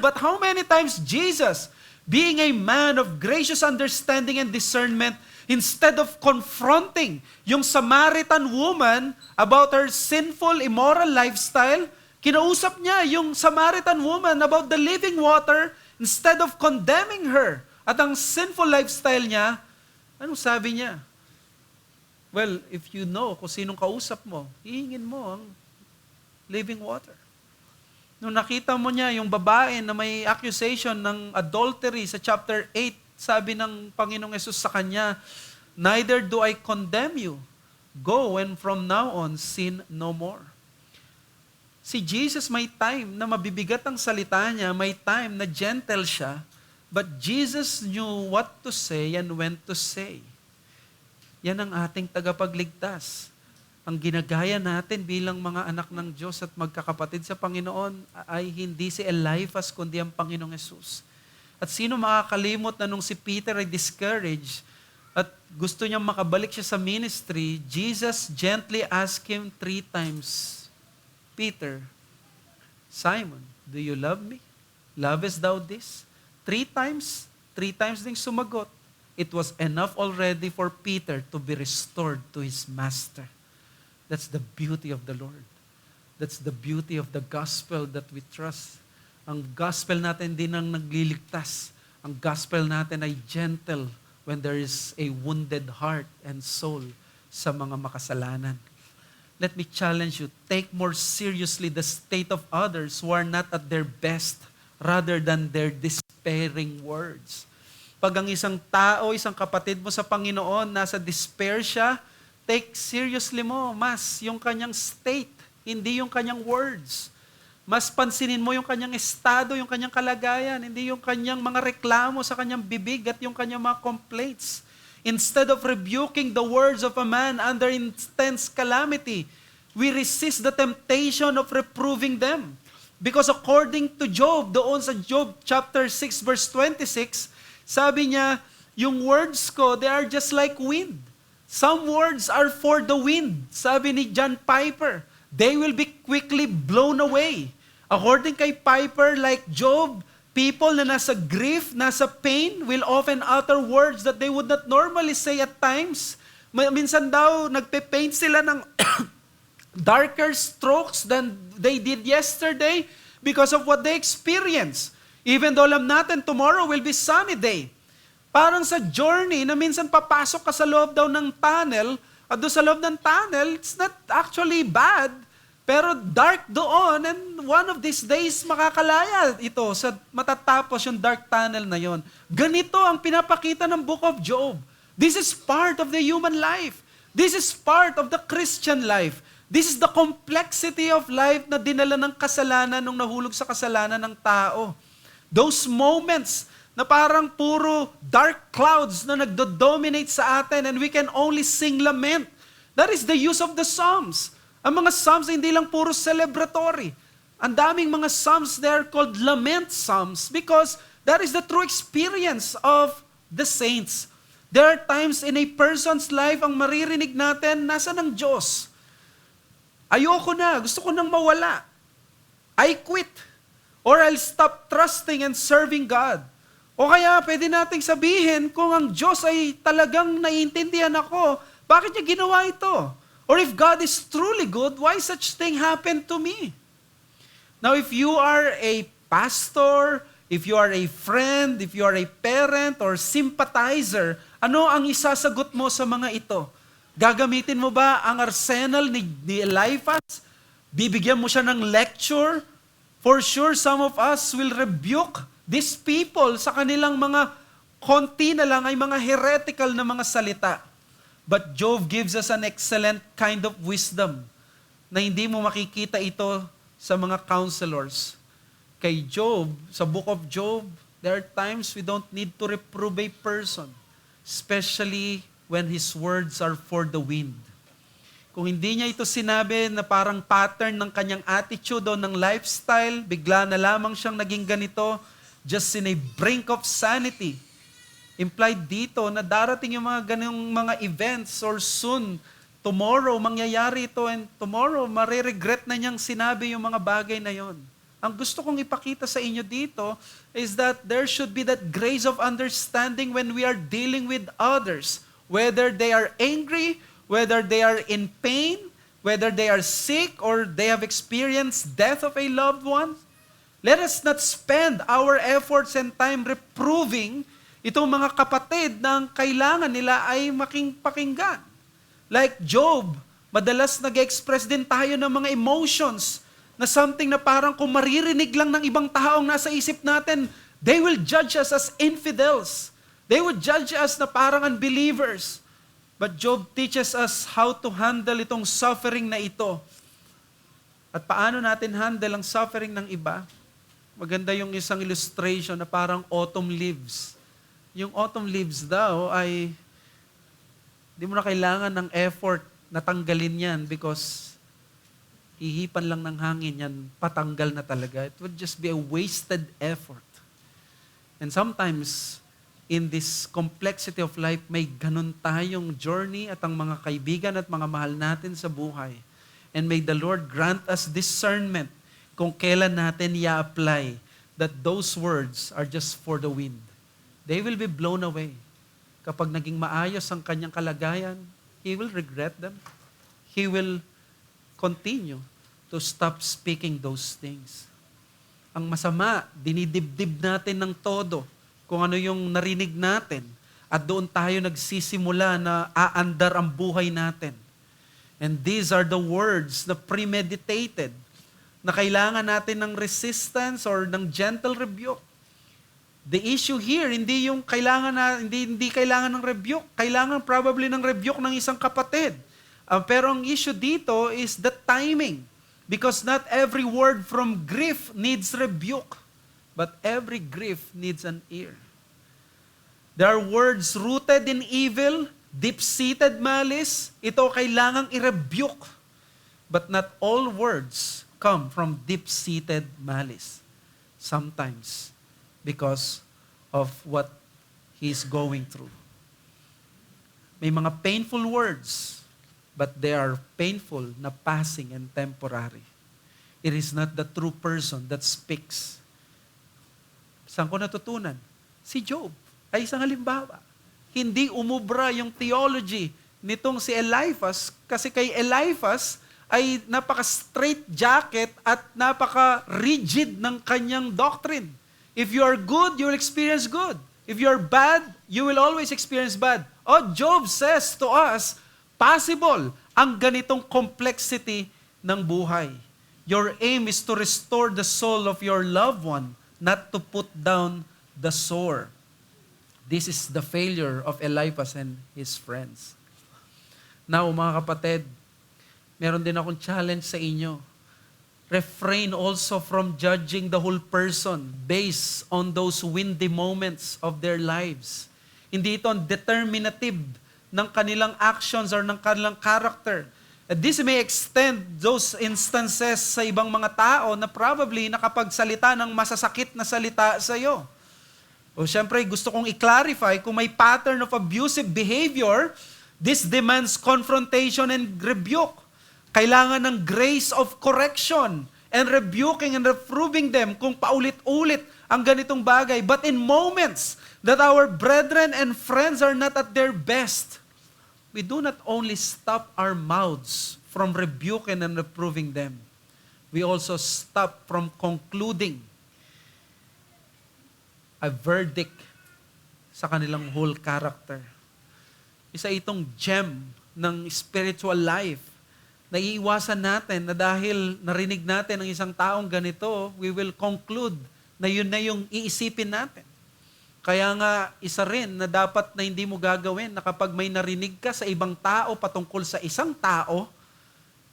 But how many times Jesus, being a man of gracious understanding and discernment, instead of confronting yung Samaritan woman about her sinful, immoral lifestyle, kinausap niya yung Samaritan woman about the living water instead of condemning her at ang sinful lifestyle niya. Anong sabi niya? Well, if you know kung sinong kausap mo, hihingin mo ang living water. Nung nakita mo niya yung babae na may accusation ng adultery sa chapter 8, sabi ng Panginoong Yesus sa kanya, "Neither do I condemn you. Go and from now on, sin no more." Si Jesus may time na mabibigat ang salita niya, may time na gentle siya, but Jesus knew what to say and when to say. Yan ang ating tagapagligtas. ang ginagaya natin bilang mga anak ng Diyos at magkakapatid sa Panginoon ay hindi si Eliphaz kundi ang Panginoong Yesus. At sino makakalimot na nung si Peter ay discouraged at gusto niyang makabalik siya sa ministry, Jesus gently asked him 3 times, Peter, Simon, do you love me? Lovest thou this? 3 times ding sumagot. It was enough already for Peter to be restored to his master. That's the beauty of the Lord. That's the beauty of the gospel that we trust. Ang gospel natin din ang nagliligtas. Ang gospel natin ay gentle when there is a wounded heart and soul sa mga makasalanan. Let me challenge you, take more seriously the state of others who are not at their best rather than their despairing words. Pag ang isang tao, isang kapatid mo sa Panginoon, nasa despair siya, take seriously mo, mas yung kanyang state, hindi yung kanyang words. Mas pansinin mo yung kanyang estado, yung kanyang kalagayan, hindi yung kanyang mga reklamo sa kanyang bibig at yung kanyang mga complaints. Instead of rebuking the words of a man under intense calamity, we resist the temptation of reproving them. Because according to Job, doon sa Job chapter 6 verse 26, sabi niya, yung words ko, they are just like wind. Some words are for the wind. Sabi ni John Piper, they will be quickly blown away. According kay Piper, like Job, people na nasa grief, nasa pain, will often utter words that they would not normally say at times. Minsan daw, nagpe-paint sila ng darker strokes than they did yesterday because of what they experienced. Even though alam natin, tomorrow will be sunny day. Parang sa journey na minsan papasok ka sa loob daw ng tunnel, at doon sa loob ng tunnel, it's not actually bad, pero dark doon, and one of these days makakalaya ito sa matatapos yung dark tunnel na yon. Ganito ang pinapakita ng Book of Job. This is part of the human life. This is part of the Christian life. This is the complexity of life na dinala ng kasalanan nung nahulog sa kasalanan ng tao. Those moments na parang puro dark clouds na nagdo-dominate sa atin and we can only sing lament. That is the use of the Psalms. Ang mga Psalms hindi lang puro celebratory. Ang daming mga Psalms, they're called lament Psalms because that is the true experience of the saints. There are times in a person's life ang maririnig natin, nasa ng Diyos. Ayoko na, gusto ko nang mawala. I quit. Or I'll stop trusting and serving God. O kaya pwede nating sabihin kung ang Diyos ay talagang naiintindihan ako, bakit niya ginawa ito? Or if God is truly good, why such thing happened to me? Now if you are a pastor, if you are a friend, if you are a parent or sympathizer, ano ang isasagot mo sa mga ito? Gagamitin mo ba ang arsenal ni Eliphaz? Bibigyan mo siya ng lecture? For sure, some of us will rebuke these people sa kanilang mga konti na lang ay mga heretical na mga salita. But Job gives us an excellent kind of wisdom na hindi mo makikita ito sa mga counselors. Kay Job, sa Book of Job, there are times we don't need to reprove a person, especially when his words are for the wind. Kung hindi niya ito sinabi na parang pattern ng kanyang attitude o ng lifestyle, bigla na lamang siyang naging ganito, just in a brink of sanity. Implied dito na darating yung mga ganyung mga events or soon, tomorrow, mangyayari ito and tomorrow, mariregret na niyang sinabi yung mga bagay na yon. Ang gusto kong ipakita sa inyo dito is that there should be that grace of understanding when we are dealing with others, whether they are angry, whether they are in pain, whether they are sick, or they have experienced death of a loved one. Let us not spend our efforts and time reproving itong mga kapatid na ang kailangan nila ay pakinggan. Like Job, madalas nag-express din tayo ng mga emotions na something na parang kung maririnig lang ng ibang taong nasa isip natin, they will judge us as infidels. They would judge us na parang unbelievers. But Job teaches us how to handle itong suffering na ito. At paano natin handle ang suffering ng iba? Maganda yung isang illustration na parang autumn leaves. Yung autumn leaves daw ay di mo na kailangan ng effort natanggalin yan because hihipan lang ng hangin yan, patanggal na talaga. It would just be a wasted effort. And sometimes, in this complexity of life, may ganun tayong journey at ang mga kaibigan at mga mahal natin sa buhay. And may the Lord grant us discernment kung kailan natin i-apply that those words are just for the wind. They will be blown away. Kapag naging maayos ang kanyang kalagayan, he will regret them. He will continue to stop speaking those things. Ang masama, dinidibdib natin ng todo kung ano yung narinig natin at doon tayo nagsisimula na aandar ang buhay natin. And these are the words na premeditated na kailangan natin ng resistance or ng gentle rebuke. The issue here, hindi yung hindi kailangan ng rebuke. Kailangan probably ng rebuke ng isang kapatid. Pero ang issue dito is the timing. Because not every word from grief needs rebuke. But every grief needs an ear. There are words rooted in evil, deep-seated malice. Ito kailangang i-rebuke. But not all words come from deep-seated malice. Sometimes, because of what he's going through. May mga painful words, but they are painful na passing and temporary. It is not the true person that speaks. Saan ko natutunan? Si Job ay isang halimbawa. Hindi umubra yung theology nitong si Eliphaz kasi kay Eliphaz ay napaka-straight jacket at napaka-rigid ng kanyang doctrine. If you are good, you will experience good. If you are bad, you will always experience bad. Oh, Job says to us, possible ang ganitong complexity ng buhay. Your aim is to restore the soul of your loved one, not to put down the sore. This is the failure of Eliphaz and his friends. Now, mga kapatid, meron din akong challenge sa inyo. Refrain also from judging the whole person based on those windy moments of their lives. Hindi ito ang determinative ng kanilang actions or ng kanilang character. This may extend those instances sa ibang mga tao na probably nakapagsalita ng masasakit na salita sa iyo. O syempre, gusto kong i-clarify kung may pattern of abusive behavior, this demands confrontation and rebuke. Kailangan ng grace of correction and rebuking and reproving them kung paulit-ulit ang ganitong bagay. But in moments that our brethren and friends are not at their best, we do not only stop our mouths from rebuking and reproving them, we also stop from concluding a verdict sa kanilang whole character. Isa itong gem ng spiritual life. Naiiwasan natin na dahil narinig natin ng isang taong ganito, we will conclude na yun na yung iisipin natin. Kaya nga, isa rin na dapat na hindi mo gagawin na kapag may narinig ka sa ibang tao patungkol sa isang tao,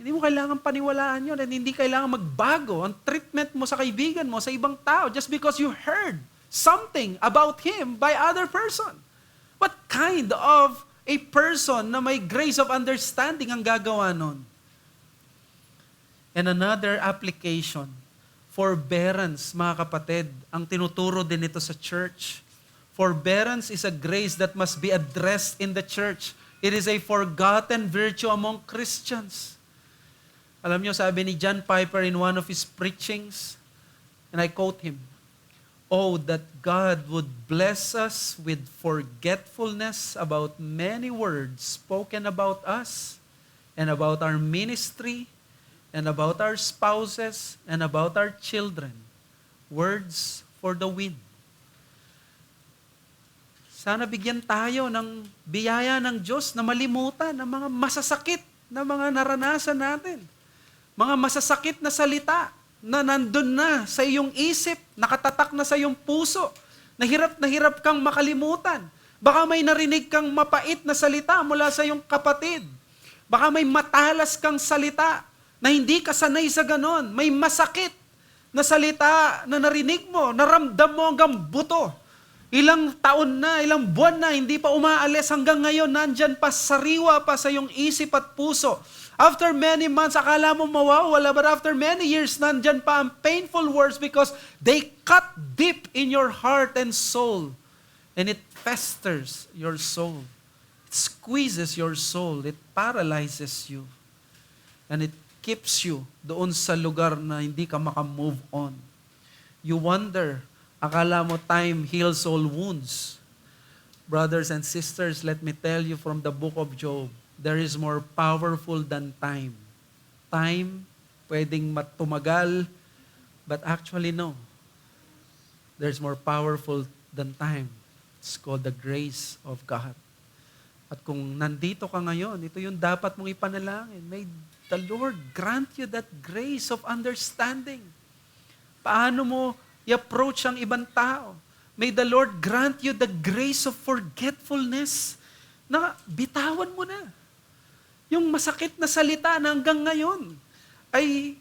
hindi mo kailangan paniwalaan yun at hindi kailangan magbago ang treatment mo sa kaibigan mo sa ibang tao just because you heard something about him by other person. What kind of a person na may grace of understanding ang gagawa nun? And another application, forbearance, mga kapatid, ang tinuturo din ito sa church. Forbearance is a grace that must be addressed in the church. It is a forgotten virtue among Christians. Alam niyo, sabi ni John Piper in one of his preachings, and I quote him, "Oh, that God would bless us with forgetfulness about many words spoken about us and about our ministry and about our spouses and about our children. Words for the wind." Sana bigyan tayo ng biyaya ng Diyos na malimutan ang mga masasakit na mga naranasan natin. Mga masasakit na salita na nandun na sa iyong isip, nakatatak na sa iyong puso, na hirap kang makalimutan. Baka may narinig kang mapait na salita mula sa iyong kapatid. Baka may matalas kang salita na hindi ka sanay sa ganon. May masakit na salita na narinig mo, naramdam mo hanggang buto. Ilang taon na, ilang buwan na, hindi pa umaalis hanggang ngayon, nandyan pa, sariwa pa sa iyong isip at puso. After many months, akala mo mawawala, but after many years, nandyan pa ang painful words because they cut deep in your heart and soul. And it festers your soul. It squeezes your soul. It paralyzes you. And it keeps you doon sa lugar na hindi ka makamove on. You wonder, akala mo time heals all wounds. Brothers and sisters, let me tell you from the book of Job, there is more powerful than time. Time, pwedeng tumagal, but actually no. There's more powerful than time. It's called the grace of God. At kung nandito ka ngayon, ito yung dapat mong ipanalangin. May the Lord grant you that grace of understanding. Paano mo i-approach ang ibang tao? May the Lord grant you the grace of forgetfulness na bitawan mo na. Yung masakit na salita na hanggang ngayon ay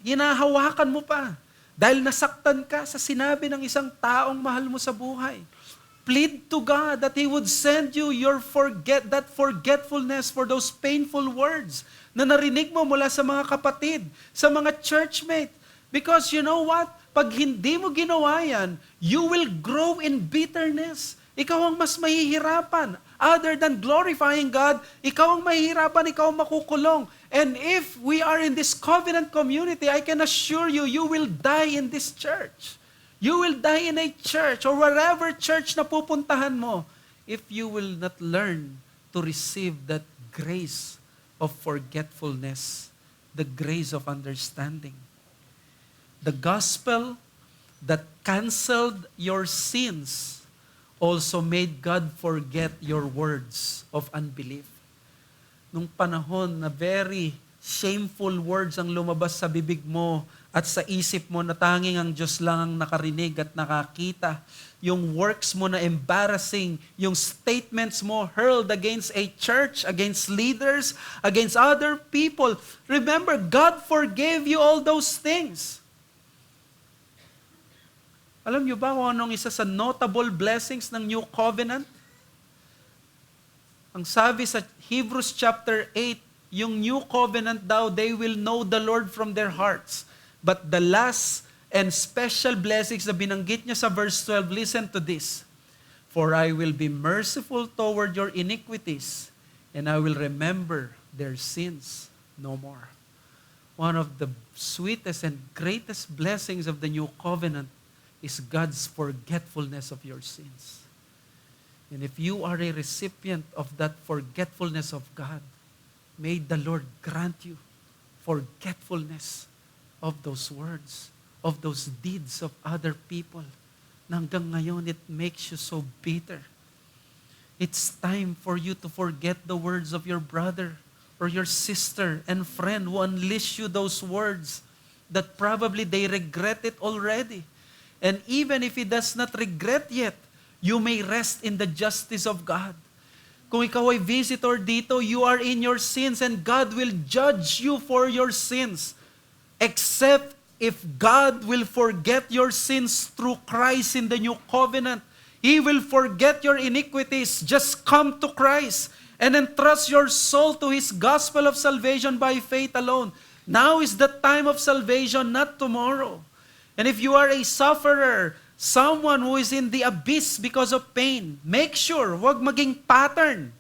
hinahawakan mo pa dahil nasaktan ka sa sinabi ng isang taong mahal mo sa buhay. Plead to God that He would send you that forgetfulness for those painful words na narinig mo mula sa mga kapatid, sa mga churchmate. Because you know what? Pag hindi mo ginawa yan, you will grow in bitterness. Ikaw ang mas mahihirapan. Other than glorifying God, ikaw ang mahihirapan, ikaw ang makukulong. And if we are in this covenant community, I can assure you, you will die in this church. You will die in a church or wherever church na pupuntahan mo if you will not learn to receive that grace of forgetfulness, the grace of understanding. The gospel that canceled your sins also made God forget your words of unbelief. Nung panahon na very shameful words ang lumabas sa bibig mo at sa isip mo na tanging ang Diyos lang ang nakarinig at nakakita, yung works mo na embarrassing, yung statements mo hurled against a church, against leaders, against other people. Remember, God forgave you all those things. Alam niyo ba kung anong isa sa notable blessings ng New Covenant? Ang sabi sa Hebrews chapter 8, yung New Covenant daw, they will know the Lord from their hearts. But the last and special blessings na binanggit niya sa verse 12, listen to this. For I will be merciful toward your iniquities, and I will remember their sins no more. One of the sweetest and greatest blessings of the New Covenant is God's forgetfulness of your sins. And if you are a recipient of that forgetfulness of God, may the Lord grant you forgetfulness of those words, of those deeds of other people. Na hanggang ngayon, it makes you so bitter. It's time for you to forget the words of your brother or your sister and friend who unleashed you those words that probably they regret it already. And even if he does not regret yet, you may rest in the justice of God. Kung ikaw ay visitor dito, you are in your sins and God will judge you for your sins. Except if God will forget your sins through Christ in the New Covenant. He will forget your iniquities. Just come to Christ and entrust your soul to His gospel of salvation by faith alone. Now is the time of salvation, not tomorrow. And if you are a sufferer, someone who is in the abyss because of pain, make sure, huwag maging pattern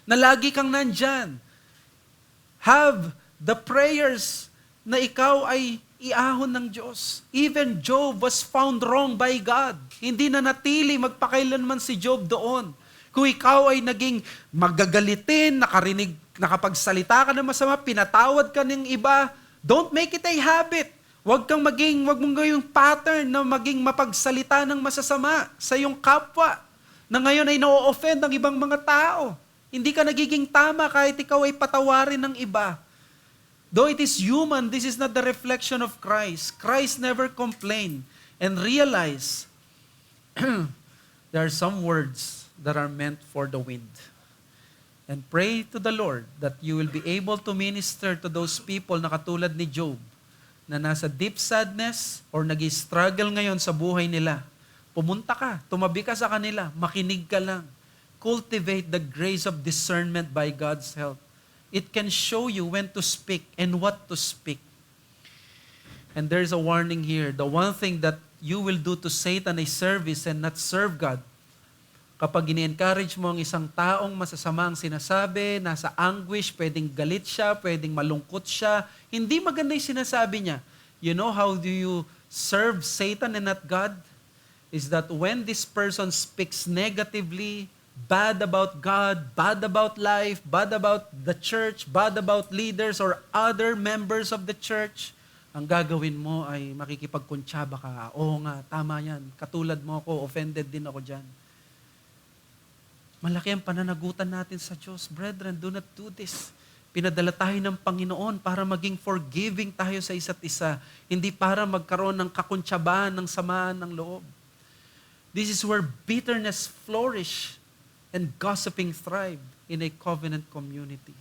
na lagi kang nandyan. Have the prayers na ikaw ay iahon ng Diyos. Even Job was found wrong by God. Hindi na natili magpakailanman si Job doon. Kung ikaw ay naging magagalitin, nakapagsalita ka ng masama, pinatawad ka ng iba, don't make it a habit. Huwag mong gawing pattern na maging mapagsalita ng masasama sa iyong kapwa na ngayon ay na-offend ng ibang mga tao. Hindi ka nagiging tama kahit ikaw ay patawarin ng iba. Though it is human, this is not the reflection of Christ. Christ never complained. And realize, there are some words that are meant for the wind. And pray to the Lord that you will be able to minister to those people na katulad ni Job, na nasa deep sadness or nag-struggle ngayon sa buhay nila, pumunta ka, tumabi ka sa kanila, makinig ka lang. Cultivate the grace of discernment by God's help. It can show you when to speak and what to speak. And there's a warning here. The one thing that you will do to Satan is service and not serve God. Kapag ini-encourage mo ang isang taong masasama ang sinasabi, nasa anguish, pwedeng galit siya, pwedeng malungkot siya, hindi maganda yung sinasabi niya. You know how do you serve Satan and not God? Is that when this person speaks negatively, bad about God, bad about life, bad about the church, bad about leaders or other members of the church, ang gagawin mo ay makikipagkuntsaba ka. Oo nga, tama yan. Katulad mo ako, offended din ako dyan. Malaki ang pananagutan natin sa Diyos. Brethren, do not do this. Pinadala tayo ng Panginoon para maging forgiving tayo sa isa't isa. Hindi para magkaroon ng kakuntsabahan, ng samaan ng loob. This is where bitterness flourish and gossiping thrive in a covenant community.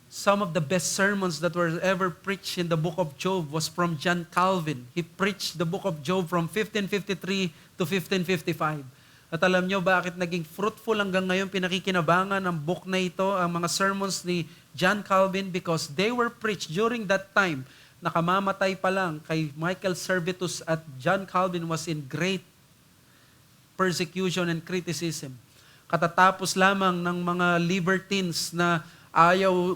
Some of the best sermons that were ever preached in the book of Job was from John Calvin. He preached the book of Job from 1553 to 1555. At alam nyo bakit naging fruitful hanggang ngayon pinakikinabangan ng book na ito, ang mga sermons ni John Calvin, because they were preached during that time. Nakamamatay pa lang kay Michael Servetus at John Calvin was in great persecution and criticism. Katatapos lamang ng mga libertines na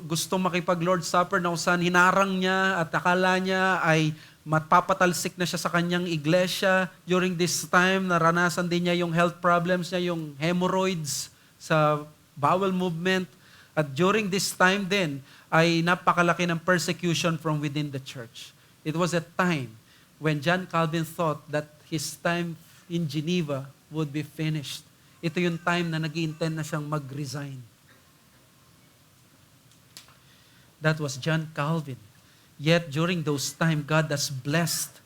gusto makipag-Lord's Supper na usan hinarang niya at akala niya ay mapapatalsik na siya sa kanyang iglesia. During this time, naranasan din niya yung health problems niya, yung hemorrhoids sa bowel movement. At during this time din, ay napakalaki ng persecution from within the church. It was a time when John Calvin thought that his time in Geneva would be finished. Ito yung time na nag-i-intend na siyang mag-resign. That was John Calvin. Yet during those time, God has blessed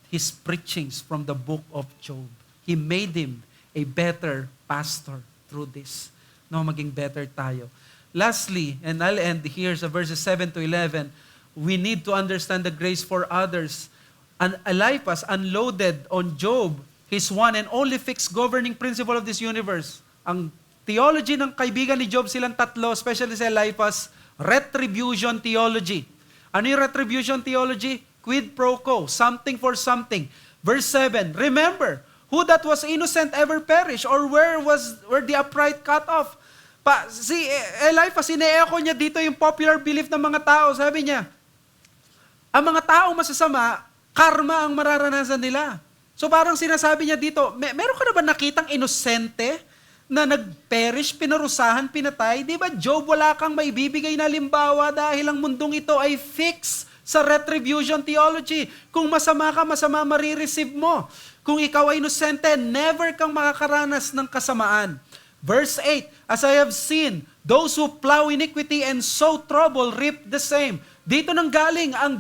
his preachings from the book of Job. He made him a better pastor through this. No, maging better tayo. Lastly, and I'll end here sa verses 7 to 11, we need to understand the grace for others. And Eliphaz unloaded on Job his one and only fixed governing principle of this universe. Ang theology ng kaibigan ni Job silang tatlo, especially si Eliphaz, retribution theology. Ano yung retribution theology? Quid pro quo, something for something. Verse 7, remember, who that was innocent ever perish, or where the upright cut off? Si Eliphaz, ine-echo niya dito yung popular belief ng mga tao. Sabi niya, ang mga tao masasama, karma ang mararanasan nila. So parang sinasabi niya dito, meron ka na ba nakitang inosente na nag-perish, pinarusahan, pinatay? Di ba, Job, wala kang maibibigay na limbawa dahil ang mundong ito ay fix sa retribution theology. Kung masama ka, masama marireceive mo. Kung ikaw ay inosente, never kang makakaranas ng kasamaan. Verse 8, as I have seen, those who plow iniquity and sow trouble reap the same. Dito nang galing ang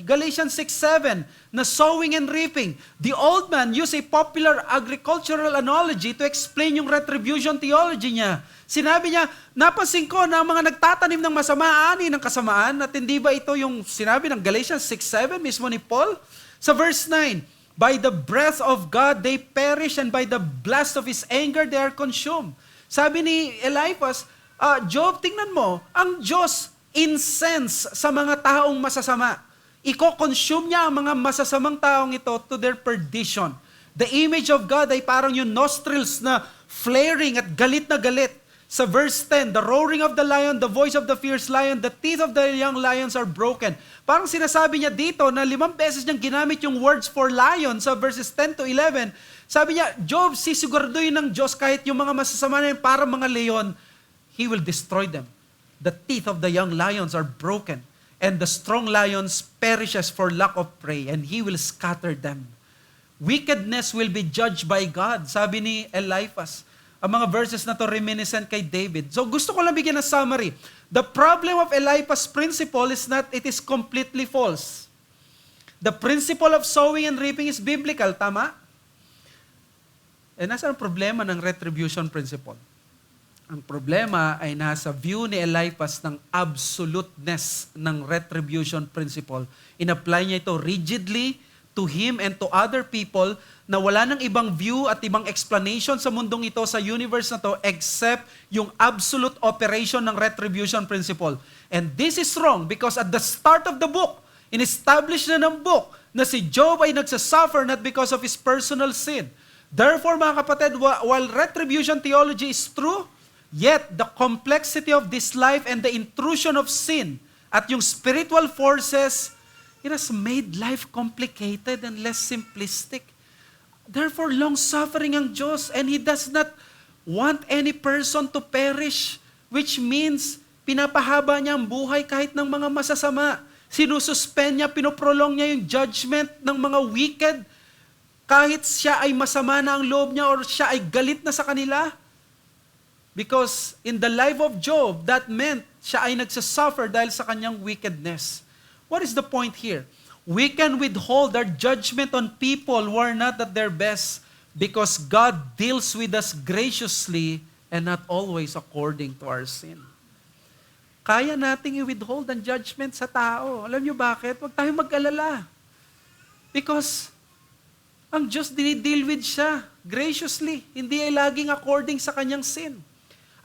Galatians 6:7 na sowing and reaping. The old man used a popular agricultural analogy to explain yung retribution theology niya. Sinabi niya, napansin ko na ang mga nagtatanim ng masama, ani ng kasamaan, at hindi ba ito yung sinabi ng Galatians 6:7 mismo ni Paul? Sa verse 9, by the breath of God they perish, and by the blast of His anger they are consumed. Sabi ni Eliphaz, Job, tingnan mo, ang Diyos incense sa mga taong masasama. Iko-consume niya ang mga masasamang taong ito to their perdition. The image of God ay parang yung nostrils na flaring at galit na galit. Sa verse 10, the roaring of the lion, the voice of the fierce lion, the teeth of the young lions are broken. Parang sinasabi niya dito na 5 beses niyang ginamit yung words for lion sa verses 10 to 11. Sabi niya, Job, sisiguraduhin ng Diyos kahit yung mga masasama na yun, parang mga leon, He will destroy them. The teeth of the young lions are broken, and the strong lions perishes for lack of prey, and He will scatter them. Wickedness will be judged by God, sabi ni Eliphaz. Ang mga verses na to reminiscent kay David. So gusto ko lang bigyan ng summary. The problem of Eliphaz's principle is not it is completely false. The principle of sowing and reaping is biblical, tama? Eh, nasa ang problema ng retribution principle? Ang problema ay nasa view ni Eliphaz ng absoluteness ng retribution principle. In-apply niya ito rigidly to him and to other people na wala nang ibang view at ibang explanation sa mundong ito, sa universe na to, except yung absolute operation ng retribution principle. And this is wrong because at the start of the book, in-establish na ng book na si Job ay nagsasuffer not because of his personal sin. Therefore, mga kapatid, while retribution theology is true, yet the complexity of this life and the intrusion of sin at yung spiritual forces, it has made life complicated and less simplistic. Therefore, long-suffering ang Diyos, and He does not want any person to perish, which means pinapahaba niya ang buhay kahit ng mga masasama. Sinususpend niya, pinoprolong niya yung judgment ng mga wicked, kahit siya ay masama na ang loob niya or siya ay galit na sa kanila. Because in the life of Job, that meant siya ay nagsasuffer dahil sa kanyang wickedness. What is the point here? We can withhold our judgment on people who are not at their best because God deals with us graciously and not always according to our sin. Kaya nating i-withhold ang judgment sa tao. Alam niyo bakit? Huwag tayong mag-alala. Because ang Diyos dinideal with siya graciously. Hindi ay laging according sa kanyang sin.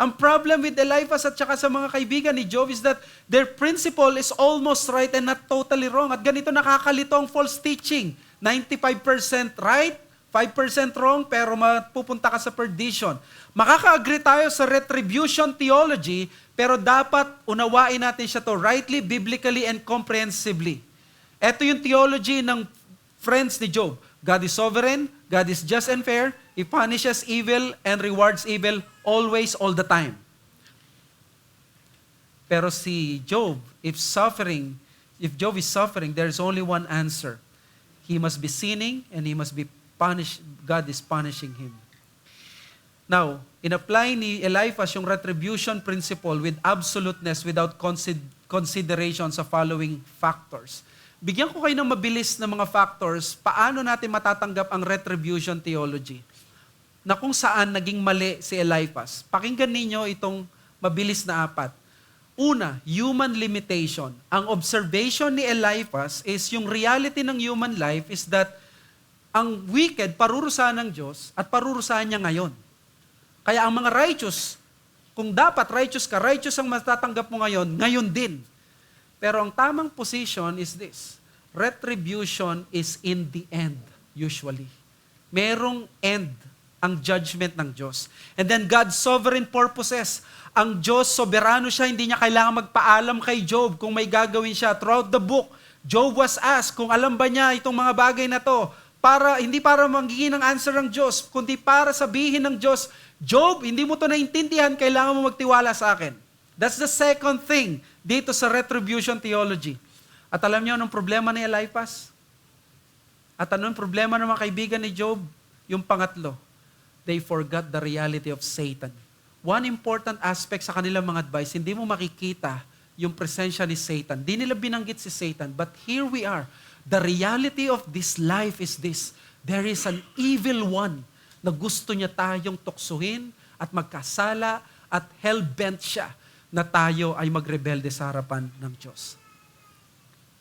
Ang problem with Eliphaz at saka sa mga kaibigan ni Job is that their principle is almost right and not totally wrong. At ganito nakakalito ang false teaching. 95% right, 5% wrong, pero mapupunta ka sa perdition. Makaka-agree tayo sa retribution theology, pero dapat unawain natin siya to rightly, biblically, and comprehensively. Ito yung theology ng friends ni Job. God is sovereign, God is just and fair, He punishes evil and rewards evil always, all the time. Pero si Job, if Job is suffering, there's only one answer. He must be sinning and he must be punished. God is punishing him. Now, in-apply ni Eliphaz yung retribution principle with absoluteness without consideration sa following factors. Bigyan ko kayo ng mabilis na mga factors paano natin matatanggap ang retribution theology na kung saan naging mali si Eliphaz. Pakinggan ninyo itong mabilis na 4. Una, human limitation. Ang observation ni Eliphaz is yung reality ng human life is that ang wicked parurusahan ng Diyos at parurusahan niya ngayon. Kaya ang mga righteous, kung dapat righteous ka, righteous ang matatanggap mo ngayon, ngayon din. Pero ang tamang position is this. Retribution is in the end, usually. Merong end ang judgment ng Diyos. And then God's sovereign purposes. Ang Diyos, soberano siya, hindi niya kailangan magpaalam kay Job kung may gagawin siya. Throughout the book, Job was asked kung alam ba niya itong mga bagay na to. Hindi para magiging ang answer ng Diyos, kundi para sabihin ng Diyos, Job, hindi mo to naintindihan, kailangan mo magtiwala sa akin. That's the second thing dito sa retribution theology. At alam niyo anong problema ni Eliphaz? At anong problema ng mga kaibigan ni Job? Yung pangatlo, they forgot the reality of Satan. One important aspect sa kanilang mga advice, hindi mo makikita yung presensya ni Satan. Di nila binanggit si Satan, but here we are. The reality of this life is this. There is an evil one na gusto niya tayong tuksuhin at magkasala at hell-bent siya na tayo ay magrebelde sa harapan ng Diyos.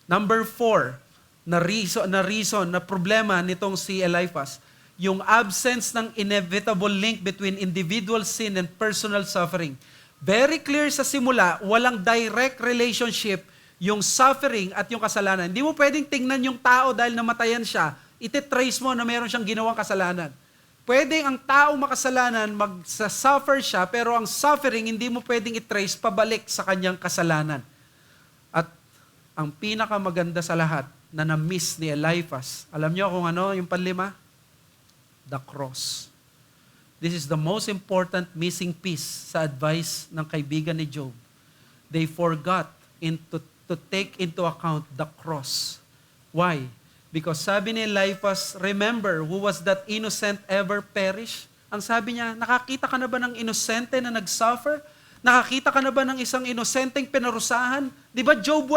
Number 4, na problema nitong si Eliphaz, yung absence ng inevitable link between individual sin and personal suffering. Very clear sa simula, walang direct relationship yung suffering at yung kasalanan. Hindi mo pwedeng tingnan yung tao dahil namatayan siya, iti-trace mo na meron siyang ginawang kasalanan. Pwedeng ang tao makasalanan, magsasuffer siya, pero ang suffering hindi mo pwedeng i-trace pabalik sa kanyang kasalanan. At ang pinakamaganda sa lahat na na-miss ni Eliphaz, alam niyo kung ano yung panlima? The cross. This is the most important missing piece sa advice ng kaibigan ni Job. They forgot to take into account the cross. Why? Because sabi ni Eliphaz, remember, who was that innocent ever perish? Ang sabi niya, nakakita ka na ba ng inosente na nag-suffer? Nakakita ka na ba ng isang inosenteng pinarusahan? Di ba Job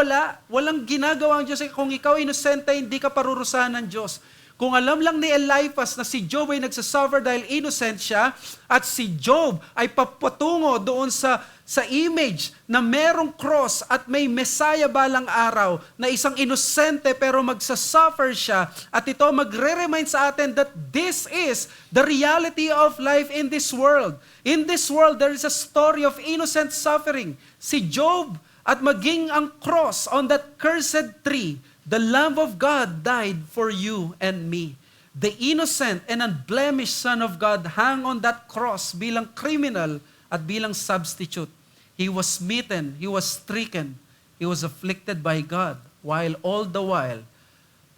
walang ginagawa ang Diyos? Kung ikaw inosente, hindi ka parurusahan ng Diyos. Kung alam lang ni Eliphaz na si Job ay nagsasuffer dahil innocent siya, at si Job ay papatungo doon sa image na merong cross at may Messiah balang araw na isang inosente pero magsasuffer siya, at ito magre-remind sa atin that this is the reality of life in this world. In this world, there is a story of innocent suffering. Si Job at maging ang cross on that cursed tree, the Lamb of God died for you and me. The innocent and unblemished Son of God hung on that cross bilang criminal at bilang substitute. He was smitten, He was stricken, He was afflicted by God, while all the while,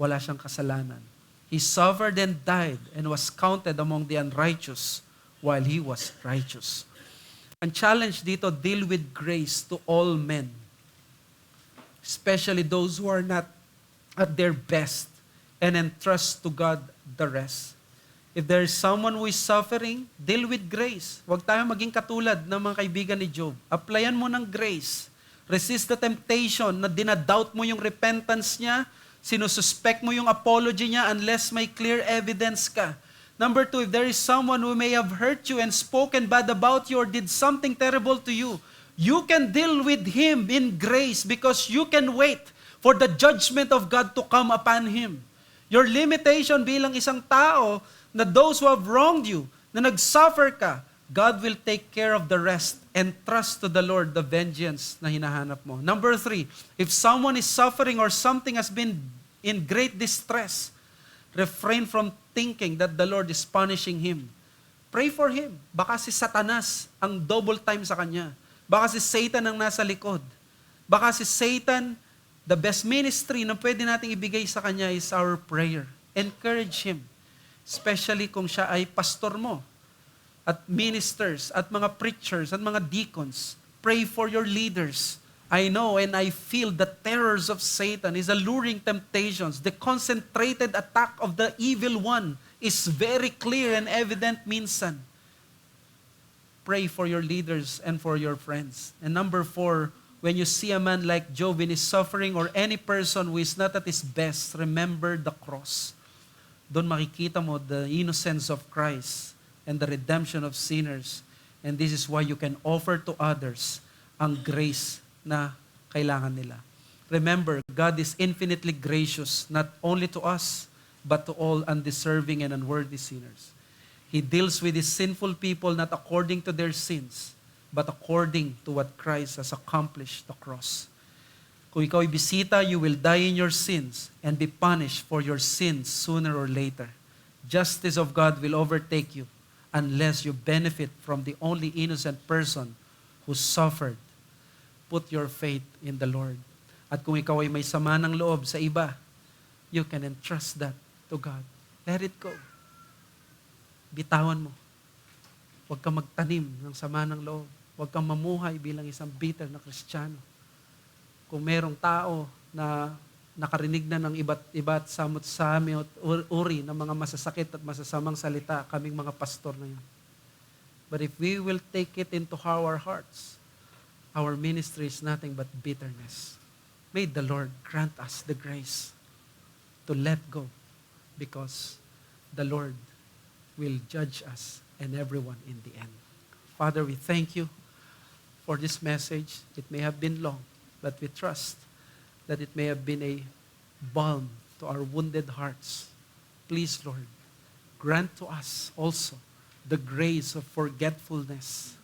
wala siyang kasalanan. He suffered and died and was counted among the unrighteous while He was righteous. Ang challenge dito, deal with grace to all men, especially those who are not at their best, and entrust to God the rest. If there is someone who is suffering, deal with grace. Huwag tayo maging katulad ng mga kaibigan ni Job. Applyan mo ng grace. Resist the temptation na dinadoubt mo yung repentance niya, sinususpect mo yung apology niya unless may clear evidence ka. Number 2, if there is someone who may have hurt you and spoken bad about you or did something terrible to you, you can deal with him in grace because you can wait for the judgment of God to come upon him. Your limitation bilang isang tao na those who have wronged you, na nag-suffer ka, God will take care of the rest and trust to the Lord the vengeance na hinahanap mo. Number 3, if someone is suffering or something has been in great distress, refrain from thinking that the Lord is punishing him. Pray for him. Baka si Satanas ang double time sa kanya. Baka si Satan ang nasa likod. Baka si Satan, the best ministry na pwede nating ibigay sa kanya is our prayer. Encourage him. Especially kung siya ay pastor mo, at ministers, at mga preachers, at mga deacons. Pray for your leaders. I know and I feel the terrors of Satan, his alluring temptations, the concentrated attack of the evil one is very clear and evident minsan. Pray for your leaders and for your friends. And number 4, when you see a man like Job in his suffering or any person who is not at his best, remember the cross. Doon makikita mo the innocence of Christ and the redemption of sinners. And this is why you can offer to others ang grace na kailangan nila. Remember, God is infinitely gracious, not only to us, but to all undeserving and unworthy sinners. He deals with His sinful people not according to their sins, but according to what Christ has accomplished the cross. Kung ikaw ay bisita, you will die in your sins and be punished for your sins sooner or later. Justice of God will overtake you unless you benefit from the only innocent person who suffered. Put your faith in the Lord. At kung ikaw ay may sama ng loob sa iba, you can entrust that to God. Let it go. Bitawan mo. Huwag kang magtanim ng sama ng loob. Huwag kang mamuhay bilang isang bitter na Kristiyano. Kung merong tao na nakarinig na ng iba't samot-sami at uri ng mga masasakit at masasamang salita, kaming mga pastor na yun. But if we will take it into our hearts, our ministry is nothing but bitterness. May the Lord grant us the grace to let go because the Lord will judge us and everyone in the end. Father, we thank you for this message. It may have been long, but we trust that it may have been a balm to our wounded hearts. Please, Lord, grant to us also the grace of forgetfulness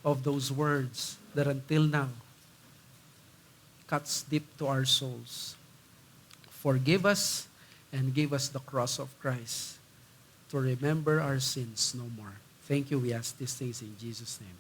of those words that until now cuts deep to our souls. Forgive us and give us the cross of Christ to remember our sins no more. Thank you. We ask these things in Jesus' name.